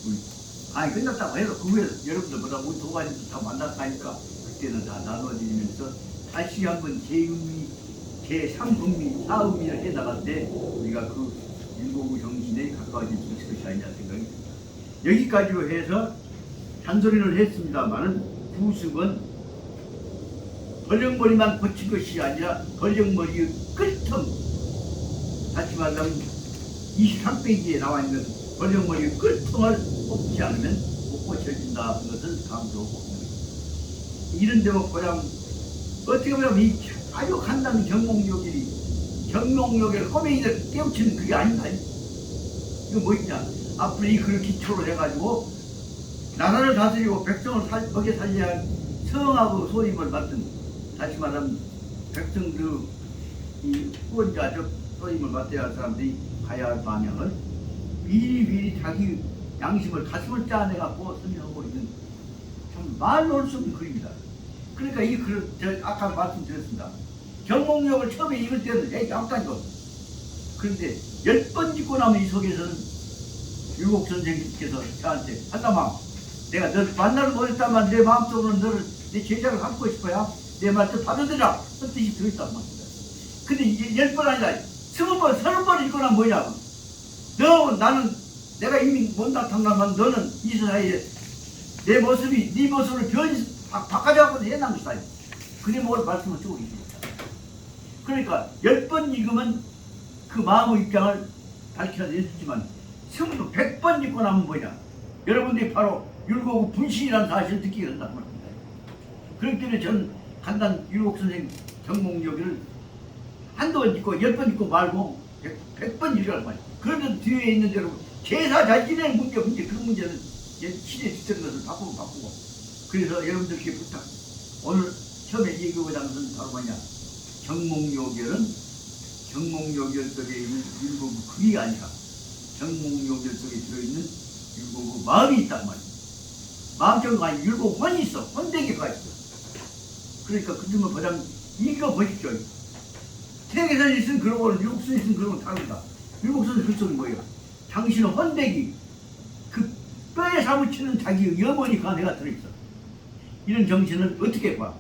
우리 끝났다고 해서 그 후에 여러분들보다 우리 도가니도 다 만났다니까 그때는 다 나눠지면서 다시 한번 제2음미, 제3음미, 4음미를 해나갈 때 우리가 그 율곡의 정신에 가까워질 수 있을 것이 아니냐 생각이 듭니다. 여기까지로 해서 잔소리를 했습니다만은 구습은 걸령머리만 고친 것이 아니라 걸령머리의 끝틈 다시 말하면 23페이지에 나와 있는 버려머리 끌통을 뽑지 않으면 못 고쳐진다는 것을 강조하고 있는 것입니다. 이런 데고 그냥 어떻게 보면 이 아주 간단한 경몽요기를 꼬맹이들 깨우치는 그게 아닌가. 이거 뭐 있냐? 앞으로 이 글을 기초로 해가지고 나라를 다스리고 백성을 먹여 살려야 할 성하고 소임을 맡은, 다시 말하면 백성들 이 후원자적 소임을 맡아야 할 사람들이 가야 할 방향을 미리 자기 양심을 가슴을 짜내갖고 설명하고 있는 참 말로 할 수 없는 글입니다. 그러니까 이 글을 제가 아까 말씀드렸습니다. 경몽역을 처음에 읽을 때는 에이 잠깐이고, 그런데 10번 읽고 나면 이 속에서는 율곡 선생님께서 저한테 한다마, 내가 너를 만나를 못했다만 내 마음속으로는 너를 내 제자를 갖고 싶어야 내 말뜻 받아들여 그 뜻이 들어있단 말입니다. 근데 이게 10번 아니라 20번 30번 읽고 나면 뭐냐, 나는 내가 이미 못 나타나면 너는 이 사이에 내 모습이 네 모습을 바꿔자고 해난 것이다. 그게 뭘 말씀을 쓰고 있습니다. 그러니까 10번 읽으면 그 마음의 입장을 밝혀냈지만 20번 100번 읽고 나면 뭐냐, 여러분들이 바로 율곡의 분신이라는 사실을 듣게 된단 말입니다. 그렇기 때문에 저는 간단 율곡 선생 경몽요기를 한두 번 읽고 10번 읽고 말고 100번 읽으란 말이에요. 그런데 뒤에 있는 대로 제사 자신의 문제 그런 문제는 시대에 뒤처는 것을 바꾸고 그래서 여러분들께 부탁, 오늘 처음에 얘기하고자 하는 것은 바로 뭐냐, 경몽요결 속에 있는 율곡의 글이 아니라 경몽요결 속에 들어있는 율곡의 마음이 있단 말이에요. 마음적으로 아니 율곡혼이 있어, 혼대기가 있어. 그러니까 그 점을 가장 읽어보십시오. 태계선이 쓴 그러고는 율곡선이 쓴 그러고는 다릅니다. 율곡선의 글 속이 뭐예요? 당신은 혼대기, 그 뼈에 사무치는 자기의 염원이 그 안에가 들어있어. 이런 정신을 어떻게 봐?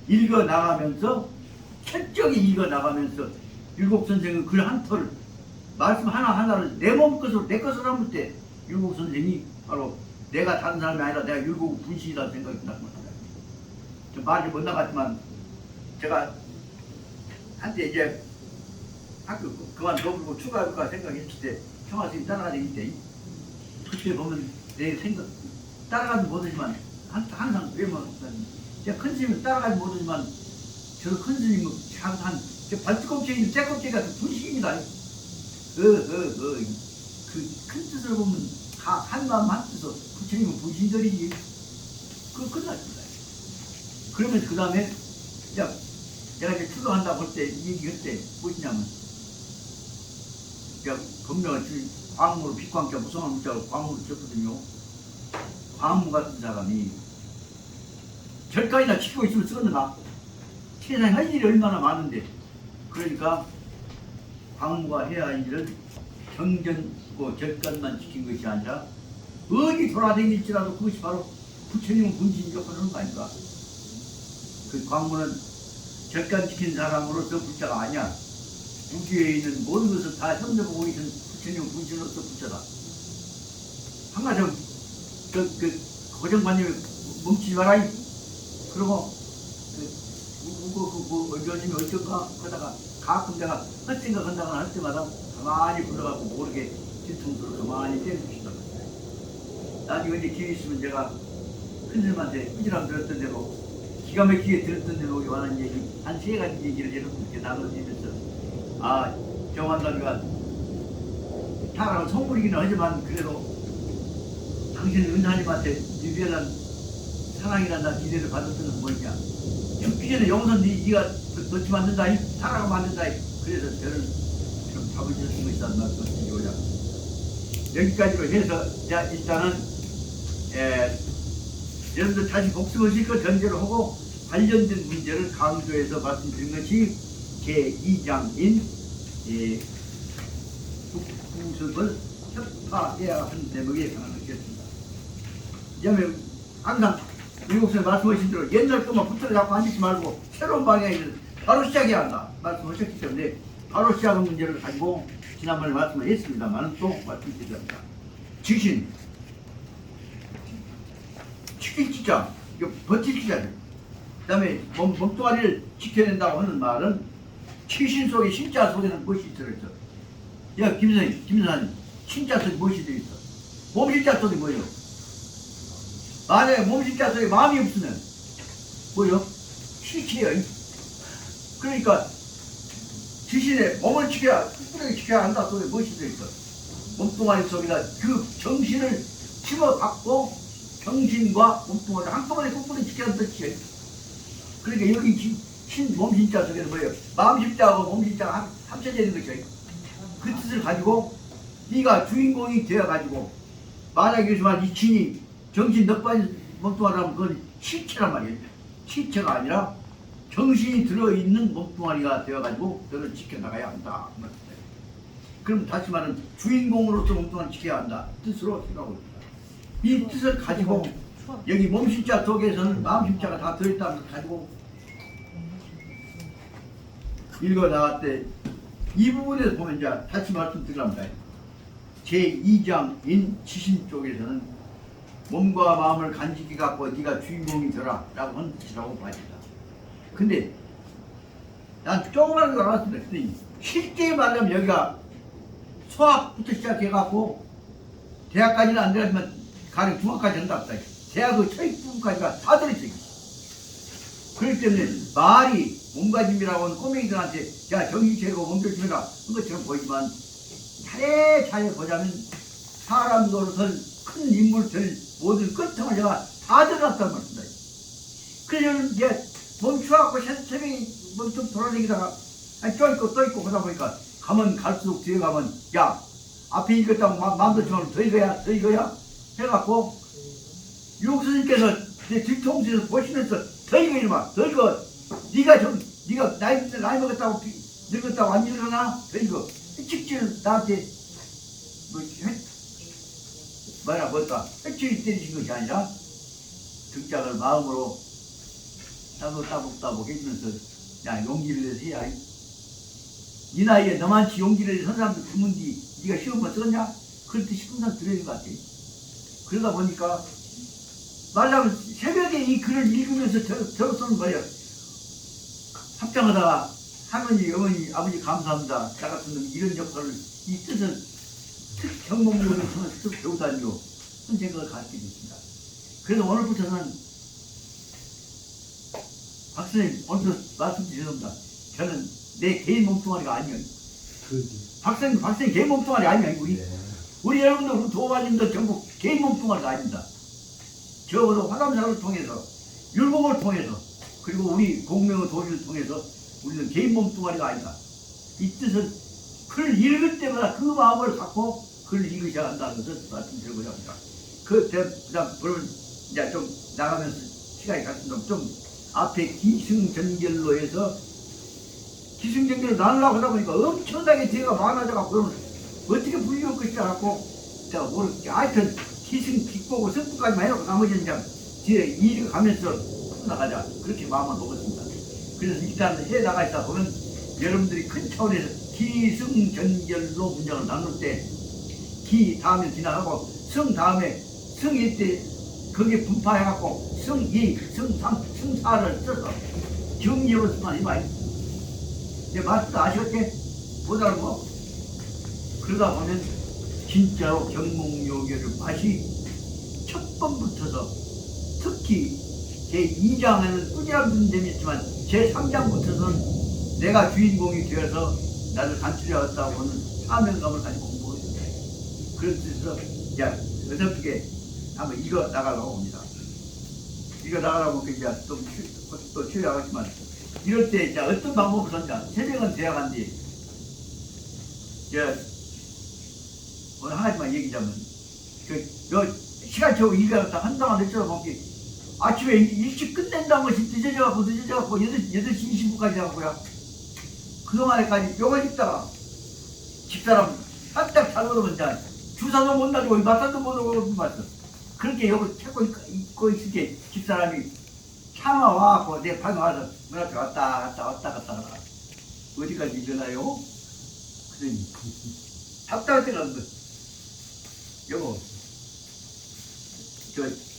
읽어나가면서, 철저히 읽어나가면서 율곡 선생의 글 한 털을, 말씀 하나하나를 내 몸 것으로, 내 것으로 하면 때 율곡 선생이 바로 내가 다른 사람이 아니라 내가 율곡의 분신이라는 생각이 든다는 겁니다. 좀 말이 못 나갔지만 제가 한때 이제 학교 그만두고 추가할까 생각했을 때 평화선생님 따라가는 때 그때 보면 내 생각 따라가지 못하지만 항상 외모가 제가 큰 스님을 따라가지 못하지만 저 큰 스님은 항상 발톱껍질이 째껍질 같은 분식입니다. 그 큰 뜻을 보면 한 마음 한 뜻으로 부처님은 분신들이지. 그거 끝났습니다. 그러면 그 다음에 내가 이제 추도한다고 할 때 얘기할 때 무엇이냐면, 검명을 광무로 빛광자 무성한 문자로 광무를 쳤거든요. 광무 같은 사람이 절까지나 지키고 있으면 쓰겠는가? 세상에 할 일이 얼마나 많은데. 그러니까 광무가 해야 할 일은 경전과 절간만 지킨 것이 아니라 어디 돌아다닐지라도 그것이 바로 부처님은 분신 역할을 하는 거 아닌가? 그 광무는 절간 지킨 사람으로서 불자가 아니야. 우주에 있는 모든 것을 다 현대보고 있는 부처님은 분신으로서 불자다. 한 가지 그 고정관념에 멈추지 마라. 그리고 요즘에 어쩔까 하다가 가끔 내가 헛생각 한다거나 할 때마다 가만히 불러갖고 모르게 뒤통수를 가만히 때려주시다. 나중에 이제 기회 있으면 제가 큰스님한테 꾸지람 들었던 대로 기가 막히게 들었던 대로 관한 얘기 한 3가지 얘기를 여러분께 나눠드리면서 정환다비가 타라고 성불이기는 하지만 그래도 당신 은하님한테 유별한 사랑이란다 기대를 받았던 건 뭐냐, 죽기 전에 영선 네가 넣지 만든다, 타라고 만든다. 그래서 저를 좀 잡으셨던 것이란 말씀을 드리고자 여기까지로 해서 일단은 여러분들 다시 복습하실 것 전제로 하고 관련된 문제를 강조해서 말씀드린 것이 제2장인 국부습을 협파해야 하는 대목에 관한 것이었습니다. 왜냐하면 항상 미국에서 말씀하신 대로 옛날 것만 붙들어 잡고 앉지 말고 새로운 방향을 바로 시작해야 한다 말씀하셨기 때문에 바로 시작한 문제를 가지고 지난번에 말씀을 했습니다만 또 말씀드립니다. 지신 치킨 진짜 버틸 기자들, 그 다음에 몸뚱아리를 지켜낸다고 하는 말은 치신 속에 신자 속에는 무엇이 들어있어? 야 김선생님 신자 속에 무엇이 되어 있어? 몸신자 속에 뭐예요? 만약에 몸신자 속에 마음이 없으면 뭐예요? 시체예요. 그러니까 지신의 몸을 지켜야, 뿔뿔하게 지켜야 한다 속에 무엇이 되어 있어? 몸뚱아리 속에다 그 정신을 집어받고 정신과 몸뚱아리 한꺼번에 뿔뿔하게 지켜야 한다는 뜻이에요. 그러니까 여기 몸신자 속에는 뭐예요? 마음신자하고 몸신자가 합쳐져 있는 것이에요. 그 뜻을 가지고 네가 주인공이 되어가지고 만약에 여기서만 이 진이 정신 넉반이 몸뚱아리라면 그건 시체란 말이에요. 시체가 아니라 정신이 들어있는 몸뚱아리가 되어가지고 너를 지켜나가야 한다. 그럼 다시 말하면 주인공으로서 몸뚱아리를 지켜야 한다. 뜻으로 생각하고 있다. 이 뜻을 가지고 여기 몸신자 속에서는 마음신자가 다 들어있다는 걸 가지고 읽어 나갈 때 이 부분에서 보면 이제 다시 말씀드리랍니다. 제2장인 지신 쪽에서는 몸과 마음을 간직히 갖고 네가 주인공이 되라 라고 하는 뜻이라고 봐집니다. 근데 난 조그마한 걸 알았습니다. 근데 실제 말하면 여기가 소학부터 시작해갖고 대학까지는 안 들어가지만 가령 중학까지 한다. 대학의 초입부까지가 다 들어있어요. 그렇기 때문에 말이 몸가짐이라고 하는 꼬맹이들한테 야 정신 차리고 몸 조심해라 한 것처럼 보이지만 차례차례 보자면 사람 노릇을 큰 인물들 모든 끝을 제가 다 들어갔단 말입니다. 그래서 이제 멈춰갖고 새벽에 좀 돌아다니다가 또 있고 또 있고 하다 보니까 가면 갈수록 뒤에 가면 야 앞에 읽었다고 마음도 좋아하면 더 이거야 해갖고 육스님께서 내 뒤통수에서 보시면서 더 읽어 네가 나이 먹었다고 늙었다고 안 읽어나 더 읽어 직접 나한테 뭐랄까 획치를 때리신 것이 아니라 등짝을 마음으로 따복따복 해주면서 야 용기를 내서 해야 이 나이에 너만치 용기를 내서 선 사람들 드문디 네가 시험만 쓰겠냐? 그럴 때 시험만 들어야 될 것 같아. 그러다 보니까 말하면 새벽에 이 글을 읽으면서 저로 쓰는 거예요. 합장하다가 할머니, 어머니, 아버지 감사합니다. 나 같은 놈 이런 역할을 이 뜻을 경목력을 통해서 쭉 배우다니요. 그런 생각을 갖게 됐습니다. 그래서 오늘부터는 박사님 오늘도 말씀드렸습니다. 저는 내 개인 몸뚱아리가 아니에요. 박사님 개인 몸뚱아리 아니에요. 우리 여러분들 도와님도 전부 개인 몸뚱아리가 아닙니다. 적어도 화담사를 통해서 율곡을 통해서 그리고 우리 공명의 도리를 통해서 우리는 개인 몸뚱아리가 아니다. 이 뜻은 글을 읽을 때마다 그 마음을 갖고 글을 읽으셔야 한다는 것을 말씀드리고자 합니다. 그다음 그러면 이제 좀 나가면서 시간이 갔으면 좀 앞에 기승전결로 해서 기승전결을 나누려고 하다 보니까 엄청나게 뒤가 많아져갖고 그러면 어떻게 불리울 것이다 갖고 제가 모르겠지. 하여튼 기승 기고고 승부까지만 해놓고 나머지는 그냥 뒤에 일을 가면서 나가자 그렇게 마음을 먹었습니다. 그래서 일단 해나가 있다 보면 여러분들이 큰 차원에서 기승전결로 문장을 나눌 때 기 다음에 지나가고 승 다음에 승일 때 거기에 분파해갖고 승2, 승3, 승4를 써서 정리로 쓰면 이 말이야. 내 말씀도 아시겠지? 못 알고 그러다 보면 진짜로 경몽요괴를 맛이 첫 번부터서 특히 제2장에는 꾸지람은 재밌지만 제3장부터는 내가 주인공이 되어서 나를 간추려왔다고 하는 사명감을 가지고 공부했습니다. 그런 뜻에서 야 어떻게 한번 이거 나가려고 봅니다. 이거 나가라고 이제 또 쉬어야겠지만 이럴 때 이제 어떤 방법을 썼냐. 새벽은 대학한 뒤 오늘 한 가지만 얘기하자면 시간 채우고 일가다 한동안 늦춰서 먹기 아침에 일찍 끝낸다는 것이 늦어져갖고 8시 20분까지 하고요. 그동안에까지 뼈가 있다가 집사람 깜짝 잘못하면 이제 주사도 못 놔주고 마사도 못 오고 봤어. 그렇게 여기 찾고 있고 있을 때 집사람이 차마 와갖고 내 방에 와서 문 앞에 왔다 갔다 어디까지 일어나요? 그러니 답답할 때가 없는 거야. 여보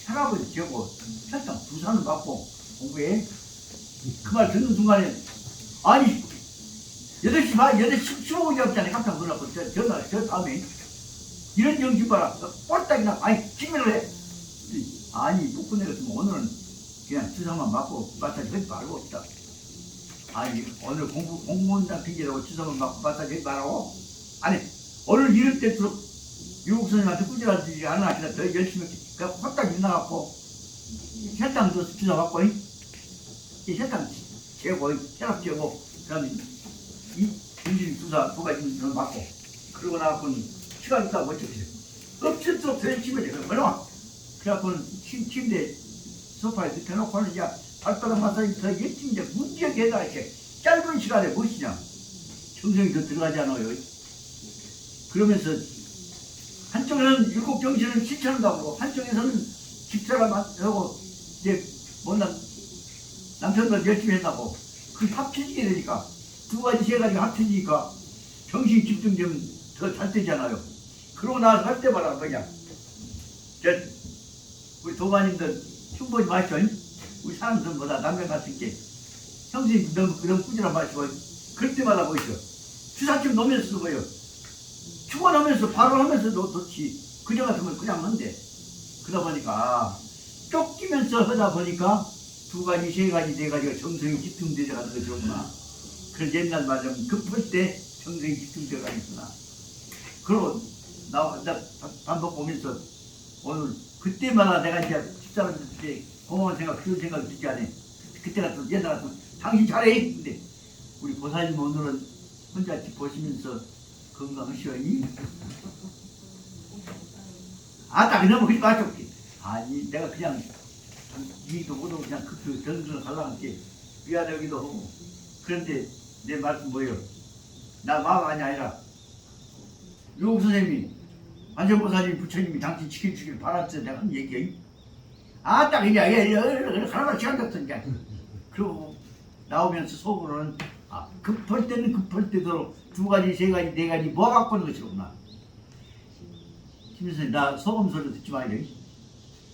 할아버지 저거 설탕 주사는 받고 공부해. 그 말 듣는 순간에 아니 8시 반 8시 15분이 없잖아요. 깜짝 놀랐고 저 다음에 이런 정신 봐라. 꼴딱이나 아니 기밀을 해. 아니 못 끝내겠으면 오늘은 그냥 주사만 맞고 마사지 하지 말고 없다. 아니 오늘 공무원장 핑계라고 주사만 맞고 마사지 하지 말라고? 아니 오늘 이럴 때도록 유국 선생님한테 꾸지라지 않은 아시나 더 열심히 확딱 일어나갖고 혈당 주사 맞고 이 혈당 재고 혈압 재고 그다음에 이 인슐린 주사 두 가지 맞고 그러고 나갖고는 시간 있다고 어쩌겠어요. 없을수록 더 열심히 해야 돼. 얼마나 그래갖고는 침대 소파에 눕혀놓고는 이제 발바닥 마사지 더 열심히 이제 문제게 해다 이렇게 짧은 시간에 무엇이냐 정성이 더 들어가잖아요. 그러면서 한쪽에서는 율곡 정신을 실천한다고 한쪽에서는 집사람하고 이제 못난 남편들 열심히 한다고 그 합쳐지게 되니까 두 가지 세 가지가 합쳐지니까 정신 집중되면 더 잘 되잖아요. 그러고 나서 할 때마다 그냥 우리 도마님들 흉 보지 마시오. 우리 사람들보다 남편 같은 게 형수님 너무 꾸준한 마시고 그럴 때마다 보이죠. 주사침 놓으면서도 보여. 축원하면서 바로 하면서도 좋지. 그저 같으면 그냥 한대. 그러다 보니까 쫓기면서 하다 보니까 두 가지, 세 가지, 네 가지가 정성이 집중되어 가는 거구나. 그래서 옛날 말하면 급할 때 정성이 집중되어 가겠구나. 그러고 나 반복 보면서 오늘 그때마다 내가 이제 집사람들한테 고마운 생각, 좋은 생각 듣지 않아. 그때 같은 옛날 같은 당신 잘해. 근데 우리 보사님 오늘은 혼자 집 보시면서 건강하시오. 아따 그러면 그리 마셔. 아니 내가 그냥 이도 못하고 그냥 그 정성을 하려는 게 미안하기도 하고. 그런데 내 말씀 뭐예요? 나 마음이 아니라 유옥 선생님이 안전보사님 부처님이 당신 지켜주길 바랐을 때 내가 한 얘기야. 아따 그냥 하나만 시간 같으니까. 그러고 나오면서 속으로는 급할 때는 급할 때도 두 가지, 세 가지, 네 가지 뭐 갖고 있는 것이구나. 김 선생님 나 소금 소리 듣지 마요.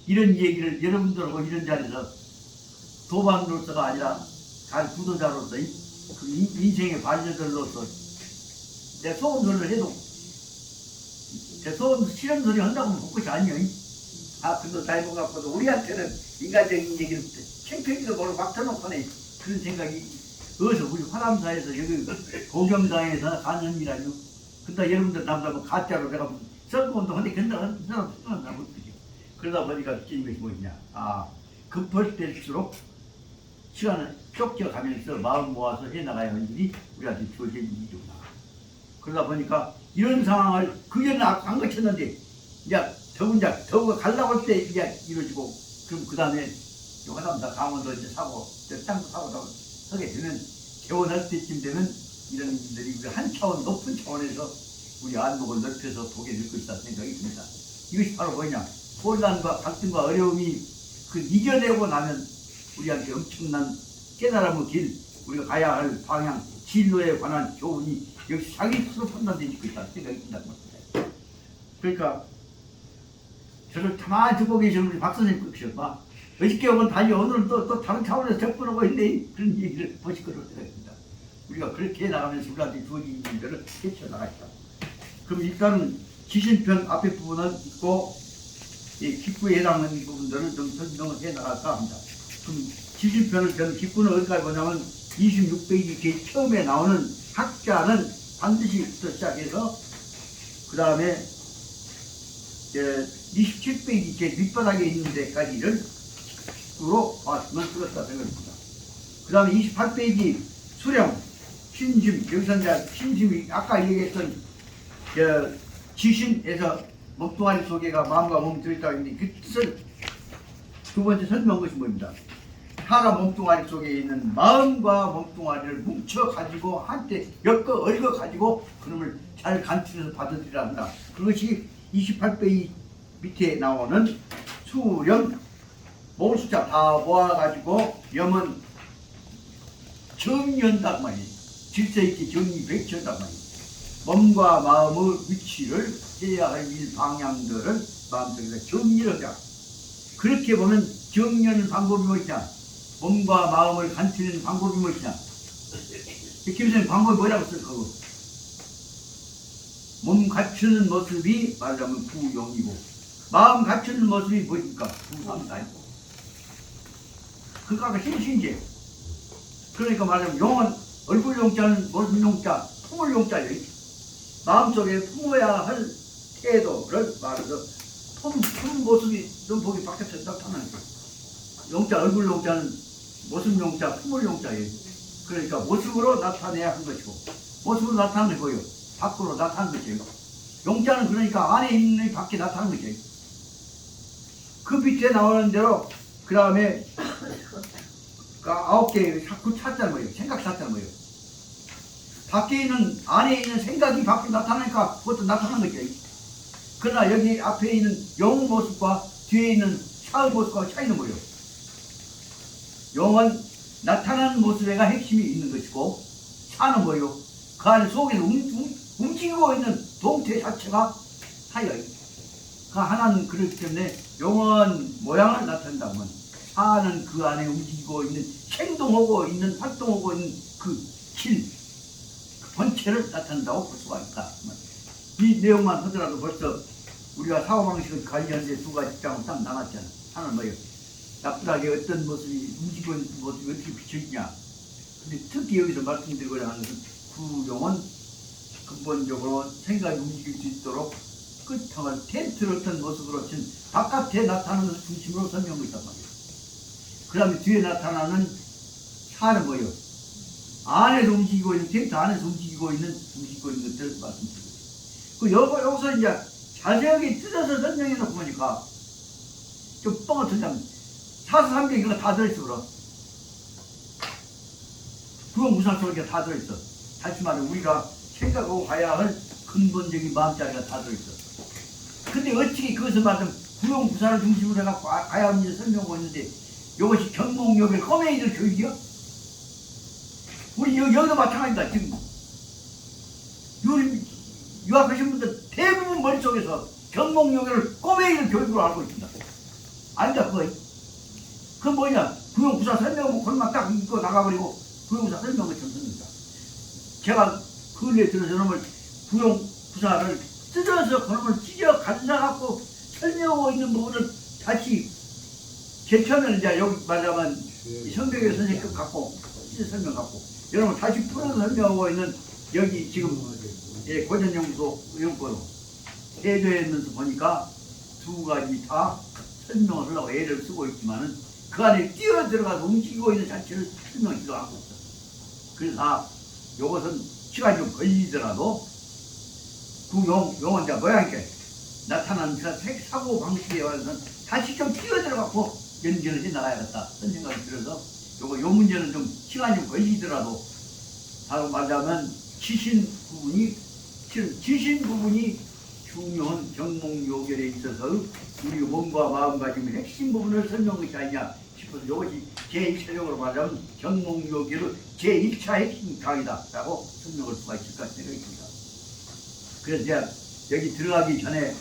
이런 얘기를 여러분들하고 이런 자리에서 도반으로서가 아니라 단 구도자로서 그 인생의 반려들로서 내 소금 소리를 해도 내 소금 실험 소리 한다고 하면 볼 것이 아니에요. 근데 닮은 것 같고도 우리한테는 인간적인 얘기를 창피하기도 모르고 막 터놓고네. 그런 생각이 어디서 우리 화남사에서 여기 고경당에서 간현이라뇨. 근데 여러분들 남자면 가짜로 내가 썰고운동 하는데 근데 사람 못하지. 그러다 보니까 느끼는 것이 뭐냐. 급할 때일수록 시간을 쫓겨가면서 마음 모아서 해나가야 하는 일이 우리한테 주어진 일이구나. 그러다 보니까 이런 상황을 그전에 안 거쳤는데 이제 더우가 가려고 할 때 이제 이루어지고 그럼 그 다음에 화남사 강원도 이제 사고 땅도 사고 하게 되면 개원할 때쯤 되면 이런 일들이 우리 한 차원 높은 차원에서 우리 안목을 넓혀서 보게 될 것이다 생각이 듭니다. 이것이 바로 뭐냐? 혼란과 갈등과 어려움이 그 이겨내고 나면 우리한테 엄청난 깨달음의 길, 우리가 가야 할 방향, 진로에 관한 교훈이 역시 자기 스스로 판단되실 것이다 생각이 든다는 겁니다. 그러니까 저를 가만히 듣고 계시는 우리 박 선생님 것이었다. 어저께 오면 달려 오늘은 또 다른 차원에서 접근하고 있네. 그런 얘기를 보실 거라고 생각합니다. 우리가 그렇게 해나가면서 우리한테 주어진 일들을 헤쳐나가시다. 그럼 일단은 지신편 앞에 부분은 있고 기부에 해당하는 부분들을 좀 설명을 해나갈까 합니다. 그럼 지신편을 저는 기부는 어디까지 보냐면 26페이지 처음에 나오는 학자는 반드시부터 시작해서 그 다음에 27페이지 제 밑바닥에 있는 데까지를 기부로 봤으면 쓰겠다 생각합니다. 그 다음에 28페이지 수령, 신심, 여기서 이제 신심이 아까 얘기했던 지신에서 몸뚱아리 속에가 마음과 몸이 들어있다고 했는데 그 뜻을 두 번째 설명한 것이 뭐입니다. 사람 몸뚱아리 속에 있는 마음과 몸뚱아리를 뭉쳐가지고 한때 엮어 얽어가지고 그놈을 잘 간추려서 받아들이라 한다. 그것이 28페이지 밑에 나오는 수령, 모을 숫자 다 모아가지고 염은 정리한단 말이에요. 질서있게 정리 백치한단 말이에요. 몸과 마음의 위치를 해야 할 일 방향들을 마음속에서 정리를 하자. 그렇게 보면 정리하는 방법이 무엇이냐? 몸과 마음을 간추리는 방법이 무엇이냐? 김 선생님 방법이 뭐라고 쓸 거고? 몸 갖추는 모습이 말하자면 부용이고 마음 갖추는 모습이 뭐니까 부삼다이고 그거가 신신제. 그러니까 말하자면 용은 얼굴 용자는 모습 용자, 품을 용자예요. 마음속에 품어야 할 태도를 말해서 품 모습이 눈보기 바깥에서 나타나는 거예요. 용자, 얼굴 용자는 모습 용자, 품을 용자예요. 그러니까 모습으로 나타내야 하는 것이고 모습으로 나타나는 거예요. 밖으로 나타나는 것이에요. 용자는 그러니까 안에 있는 밖에 나타나는 것이에요. 그 밑에 나오는 대로 그 다음에 그 9개의 그 찾자는 거예요. 생각 찾자는 거예요. 밖에 있는 안에 있는 생각이 밖에 나타나니까 그것도 나타나는 거죠. 그러나 여기 앞에 있는 영 모습과 뒤에 있는 샤의 모습과 차이는 뭐예요? 영은 나타나는 모습에가 핵심이 있는 것이고 샤는 뭐예요? 그 안에 속에서 움직이고 있는 동태 자체가 하여요. 그 하나는 그렇기 때문에 영은 모양을 나타낸다면 샤는 그 안에 움직이고 있는 행동하고 있는 활동하고 있는 그 질, 그 본체를 나타낸다고 볼 수가 있다. 이 내용만 하더라도 벌써 우리가 사고방식을 관리하는데 두 가지 입장으로 딱 나눴잖아. 하나는 뭐예요? 나쁘게 어떤 모습이 움직이고 있는 모습이 어떻게 비춰있냐. 근데 특히 여기서 말씀드리고자 하는 것은 구용은 근본적으로 생각이 움직일 수 있도록 끝을 텐트를 어떤 모습으로 친 바깥에 나타나는 중심으로 설명하고 있단 말이에요. 그 다음에 뒤에 나타나는 사는 뭐예요? 안에서 움직이고 있는 텐트 안에서 움직이고 있는 것들을 말씀드리고 그 여기서 이제 자세하게 뜯어서 설명해 놓고 보니까 좀 뻥을 틀자면 4,300 이거 다 들어있어. 그럼 그건 무슨 소리가 다 들어있어. 다시 말해 우리가 생각하고 가야 할 근본적인 마음자리가 다 들어있어. 근데 어떻게 그것을 말하면 구용부사를 중심으로 해갖고 가야 하는지 설명하고 있는데 이것이 경목요길 꼬맹이들 교육이요? 우리 여기도 마찬가지다. 지금 유학하신 분들 대부분 머릿속에서 경목요길을 꼬맹이들 교육으로 알고 있습니다. 아니다 그거. 그건 뭐냐? 구용부사 설명하고 그것만 딱 읽고 나가버리고 구용부사 설명을 좀 듣는다. 제가 근래에 들어서 놈을 구용부사를 뜯어서 그놈을 찢어 갈라갖고 설명하고 있는 부분을 다시 제편을 이제 여기 말하자면 성벽의 선생님 것 갖고 찢어 설명 갖고 여러분 다시 풀어서 설명하고 있는 여기 지금 고전연구소 연구로 대조에 있는서 보니까 두 가지 다 설명을 하려고 애를 쓰고 있지만은 그 안에 뛰어 들어가서 움직이고 있는 자체를 설명하지도 않고 있어. 그래서 이것은 시간이 좀 걸리더라도 용은 이제 모양이니까 나타나는 사고 방식에 와서는 다시 좀 뛰어 들어가고 연결을 해 나가야겠다. 그런 생각이 들어서 요 문제는 좀 시간이 좀 걸리더라도 바로 말하자면 지신 부분이 중요한 경목요결에 있어서 우리 몸과 마음가짐의 핵심 부분을 설명한 것이 아니냐 싶어서 이것이 제1차적으로 말하자면 경목요결의 제1차 핵심 강의다라고 설명할 수가 있을까 생각이 듭니다. 그래서 제가 여기 들어가기 전에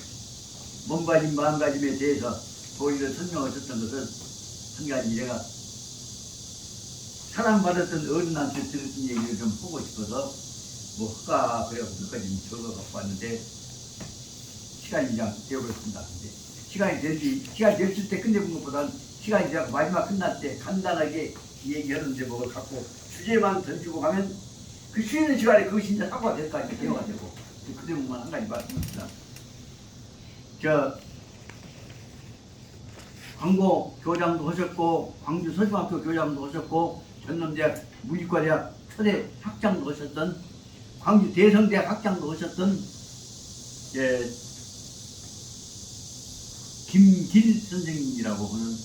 몸가짐 마음가짐에 대해서 도리를 설명하셨던 것을 한 가지 제가 사랑받았던 어른한테 들었던 얘기를 좀 하고 싶어서 뭐 흑가 그래갖고 몇 가지 적어 갖고 왔는데 시간이 이제 되어버렸습니다. 근데 시간이 됐을 때 끝내본 것보다는 시간이 지나고 마지막 끝날 때 간단하게 얘기하는데 뭘 갖고 주제만 던지고 가면 그 쉬는 시간에 그것이 이제 사고가 될까 이제 대화가 되고 그 대목만 한 가지 말씀드립니다. 광고 교장도 하셨고 광주 서초학교 교장도 하셨고 전남대학 물리과대학 초대 학장도 하셨던 광주 대성대학 학장도 하셨던 김길 선생님이라고 하는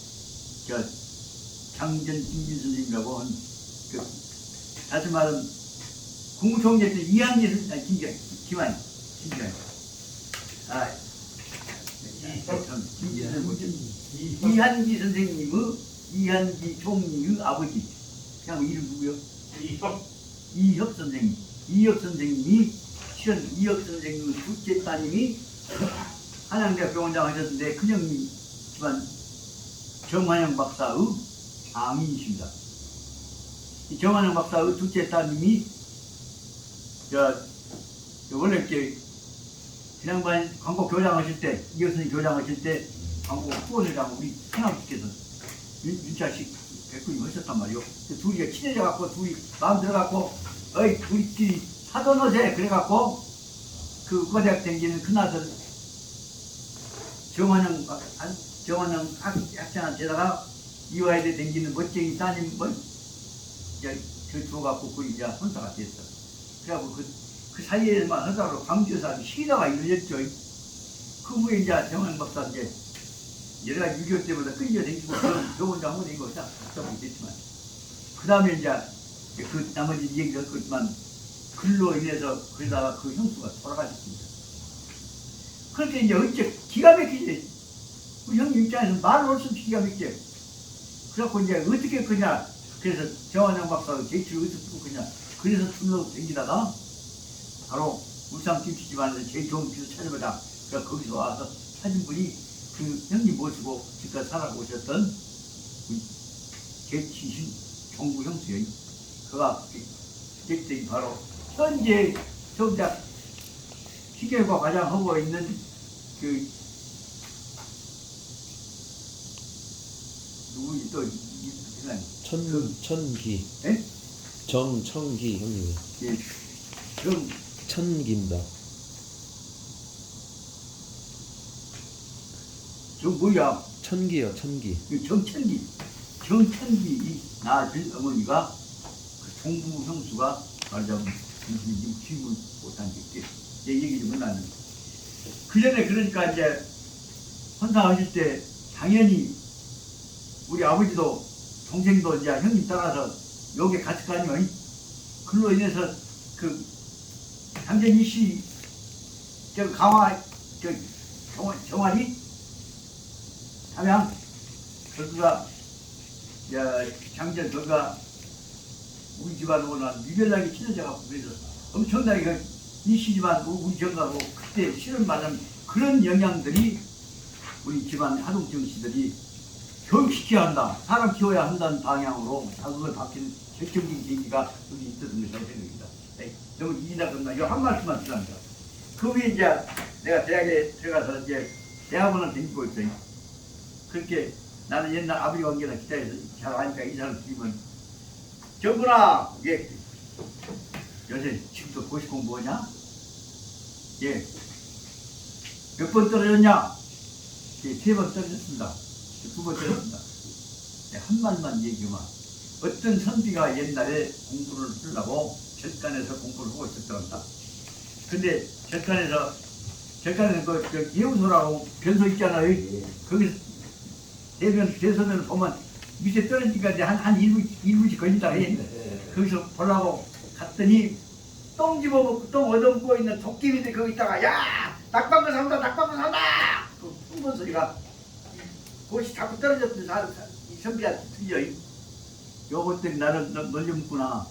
장전 김길 선생님이라고 하는 다시 말하면 국무총리 때 이한기 선생님 김한기 이한기 선생님의 이한기 총리의 아버지 그냥 이름 누구요? 이협 선생님. 이협 선생님이 실은 이협 선생님의 둘째 따님이 한양대학 병원장 하셨는데 큰형님 집안 정환영 박사의 장인이십니다. 이 정환영 박사의 둘째 따님이 원래 이렇게 지난번 광고 교장하실 때, 이교수님 교장하실 때 광고 후원회장 우리 하나님께서 윤차식 백군이 하셨단 말이요. 둘이가 친해져갖고 둘이 마음 들어갖고 어이 우리끼리 사돈 어제 그래갖고 그 의과대학 댕기는 큰아들 정원영 학생한테다가 이화여대 댕기는 멋쟁이 따님 그 주어갖고 그 이제 혼사가 됐어. 그래갖고 그 사이에만 하다로 광주에서 시다가 이루어졌죠. 그 후에 이제 정원 박사 이제 여러 가지 6.25 때마다 끊겨 댕기고 병원도 한번 댕기고 딱 답답하게 됐지만 그 다음에 이제 그 나머지 얘기를 했지만 글로 인해서 그러다가 그 형수가 돌아가셨습니다. 그렇게 이제 어째 기가 막히지. 우리 형님 입장에서 말을 할 수 없이 기가 막히지. 그래갖고 이제 어떻게 그냐. 그래서 정원영 박사가 제출을 어디서 쓰고 그냐. 그래서 출로 댕기다가 바로 울산 김치 집안에서 제일 좋은 집을 찾아보자. 그래서 거기서 와서 사진 분이 그 형님 모시고 지금까지 살아오셨던 제치신 종구 형수의 그가 객들이 바로 현재 정작 시계과 가장 하고 있는 그 누구지 또 천기. 예? 정청기 형님. 예. 천기입니다. 저 뭐야? 천기요, 천기. 정천기 이 낳아준 어머니가 그 종부 형수가 말하자면 지금 취임을 못한 게 얘기 좀 나는. 그 전에 그러니까 이제 헌사하실 때 당연히 우리 아버지도 동생도 이제 형님 따라서 여기에 같이 가니까 그로 인해서 그 장전이 씨 저 강화 저 정환이 담양 거기가 장전 거기가 우리 집안하고 유별나게 친해져갖고 그래서 엄청나게 이씨 집안 우리 정가고 그때 실험받은 그런 영향들이 우리 집안 하동정 씨들이 교육시켜야 한다, 사람 키워야 한다는 방향으로 자극을 바뀌는 결정적인 계기가 여기 있었던 것이라고 생각합니다. 너무 이나갔나? 이거 한 말씀만 드립니다. 그 후에 이제 내가 대학에 들어가서 이제 대학원을 다니고 있어요. 그렇게 나는 옛날 아버지 관계나 기타에서 잘 아니까 이 사람 드리면 정구나, 예, 요새 지금도 고시 공부하냐? 예, 몇 번 떨어졌냐? 예, 3번 떨어졌습니다. 2번 떨어졌습니다. 예, 한 말만 얘기하면 어떤 선비가 옛날에 공부를 하려고 절간에서 공부를 하고 있었답니다. 근데 절간에서 그 예우소라고 변소 있잖아요. 거기서 대소면을 보면 밑에 떨어지니까 이제 한 1분씩 걸린다 해. 거기서 보려고 갔더니 똥 집어먹고 똥 얻어먹고 있는 도깨비들 거기 있다가 야! 낙방도 산다! 낙방도 산다! 그 풍선 소리가 그것이 자꾸 떨어졌던 이 선비한테 들려. 요것들이 나를 놀려먹구나.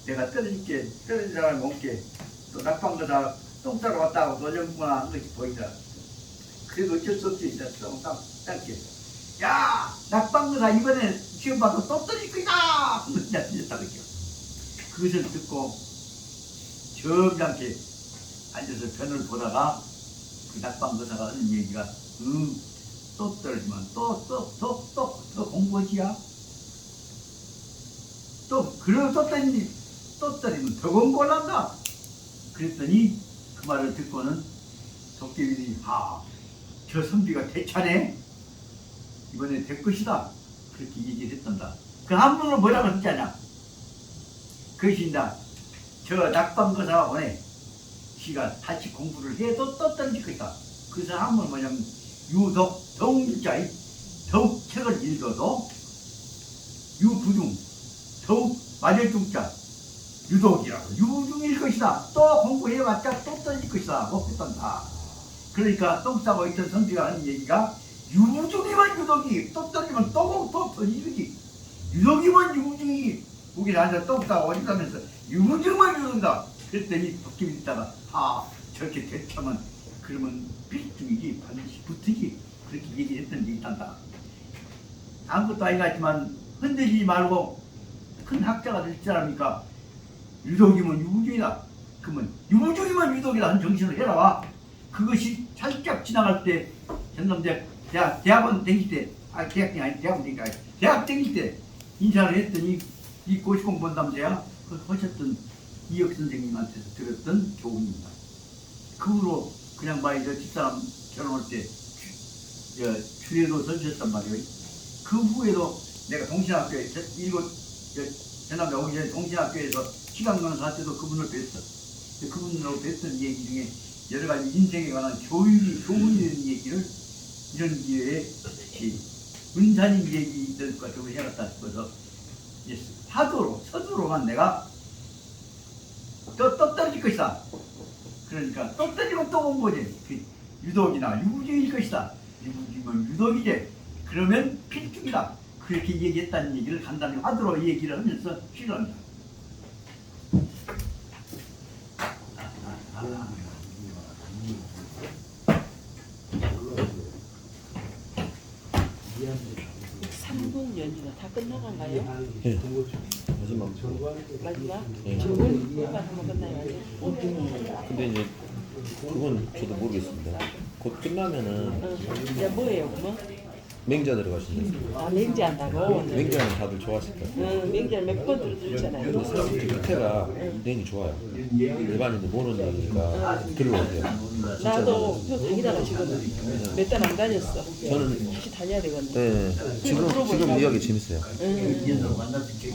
내가 떨어진 사람이 먹게 또 낙방도 다 똥 싸러 왔다 하고 놀려먹구나 하는 것이 보이더라. 그래도 어쩔 수 없지. 똥 닦게. 야! 낙방도다 이번에 시험 봐서 또 떨어질 거다! 그냥 들렸다 그랬죠. 그것을 듣고 점잖게 앉아서 변을 보다가 그 낙방도사가 하는 얘기가 또 떨어지면 또 공부하지야. 그리고 또 떨어지면 더 공부를 한다. 그랬더니 그 말을 듣고는 도깨비들이 저 선비가 대차네. 이번에 될 것이다. 그렇게 얘기를 했단다. 그 한문으로 뭐라고 했지 않냐? 그것인다. 저 낙방거사가 오네. 지가 다시 공부를 해도 또 떨어질 것이다. 그래서 한문 뭐냐면 유독 더욱자이 더욱 책을 읽어도 유부중 더욱 맞을 중자 유독이라고 유중일 것이다. 또 공부해봤자 또 떨어질 것이다. 못 했단다. 그러니까 똥 싸고 있던 선비가 하는 얘기가 유중이면 유독이 또 떨어지면 또 터지지. 유독이면 유중이 우리 앉아 똥 싸고 어디 가면서 유중만 유중다. 그랬더니 도깨비 있다가 저렇게 대처면 그러면 필중이지 반드시 붙으지. 그렇게 얘기했던 게 있단다. 아무것도 아니겠지만 흔들리지 말고 큰 학자가 될 줄 아니까 유독이면 유중이다. 그러면 유중이면 유독이다 하는 정신을 해라. 그것이 살짝 지나갈 때 전남대학 대학원 다닐 때 대학이 아니 대학원 다닐 때 대학 다닐 때 인사를 했더니 이 고시공 본담대야 하셨던 이혁 선생님한테서 들었던 교훈입니다. 그 후로 그냥 저 집사람 결혼할 때 추례도 던졌단 말이에요. 그 후에도 내가 동신학교에 전남대 오기 전에 동신학교에서 시간만 갈 때도 그분을 뵀어. 그분으로 뵀던 얘기 중에 여러 가지 인생에 관한 교훈이 되는 얘기를 이런 기회에 은사님 얘기들과 좀 해놨다 싶어서 서두로만 내가 또 떨어질 것이다. 그러니까 또 떨어지면 또 온 거지. 유독이나 유부주의일 것이다. 유부주의면 유독이지. 그러면 필중이다. 그렇게 얘기했다는 얘기를 간단히 화두로 얘기를 하면서 실합니다. 삼군 연주가 다 끝나간가요? 네. 마지막. 마지막? 네. 저번 한번 끝나요? 근데 이제 그건 저도 모르겠습니다. 곧 끝나면은 이제 뭐예요, 그러면? 맹자 들어가신다. 아, 맹자한다고? 맹자는 다들 좋아하실 거예요. 맹자를 몇 번 들어주잖아요. 근데 사실 끝에가 맹이 좋아요. 일반인들 모르는 얘기니까 들러오세요. 나도 저 다니다가 지금 몇 달 안 다녔어. 저는 다시 다녀야 되거든요. 네 지금 이야기 재밌어요. 이현으로 만날 수 있게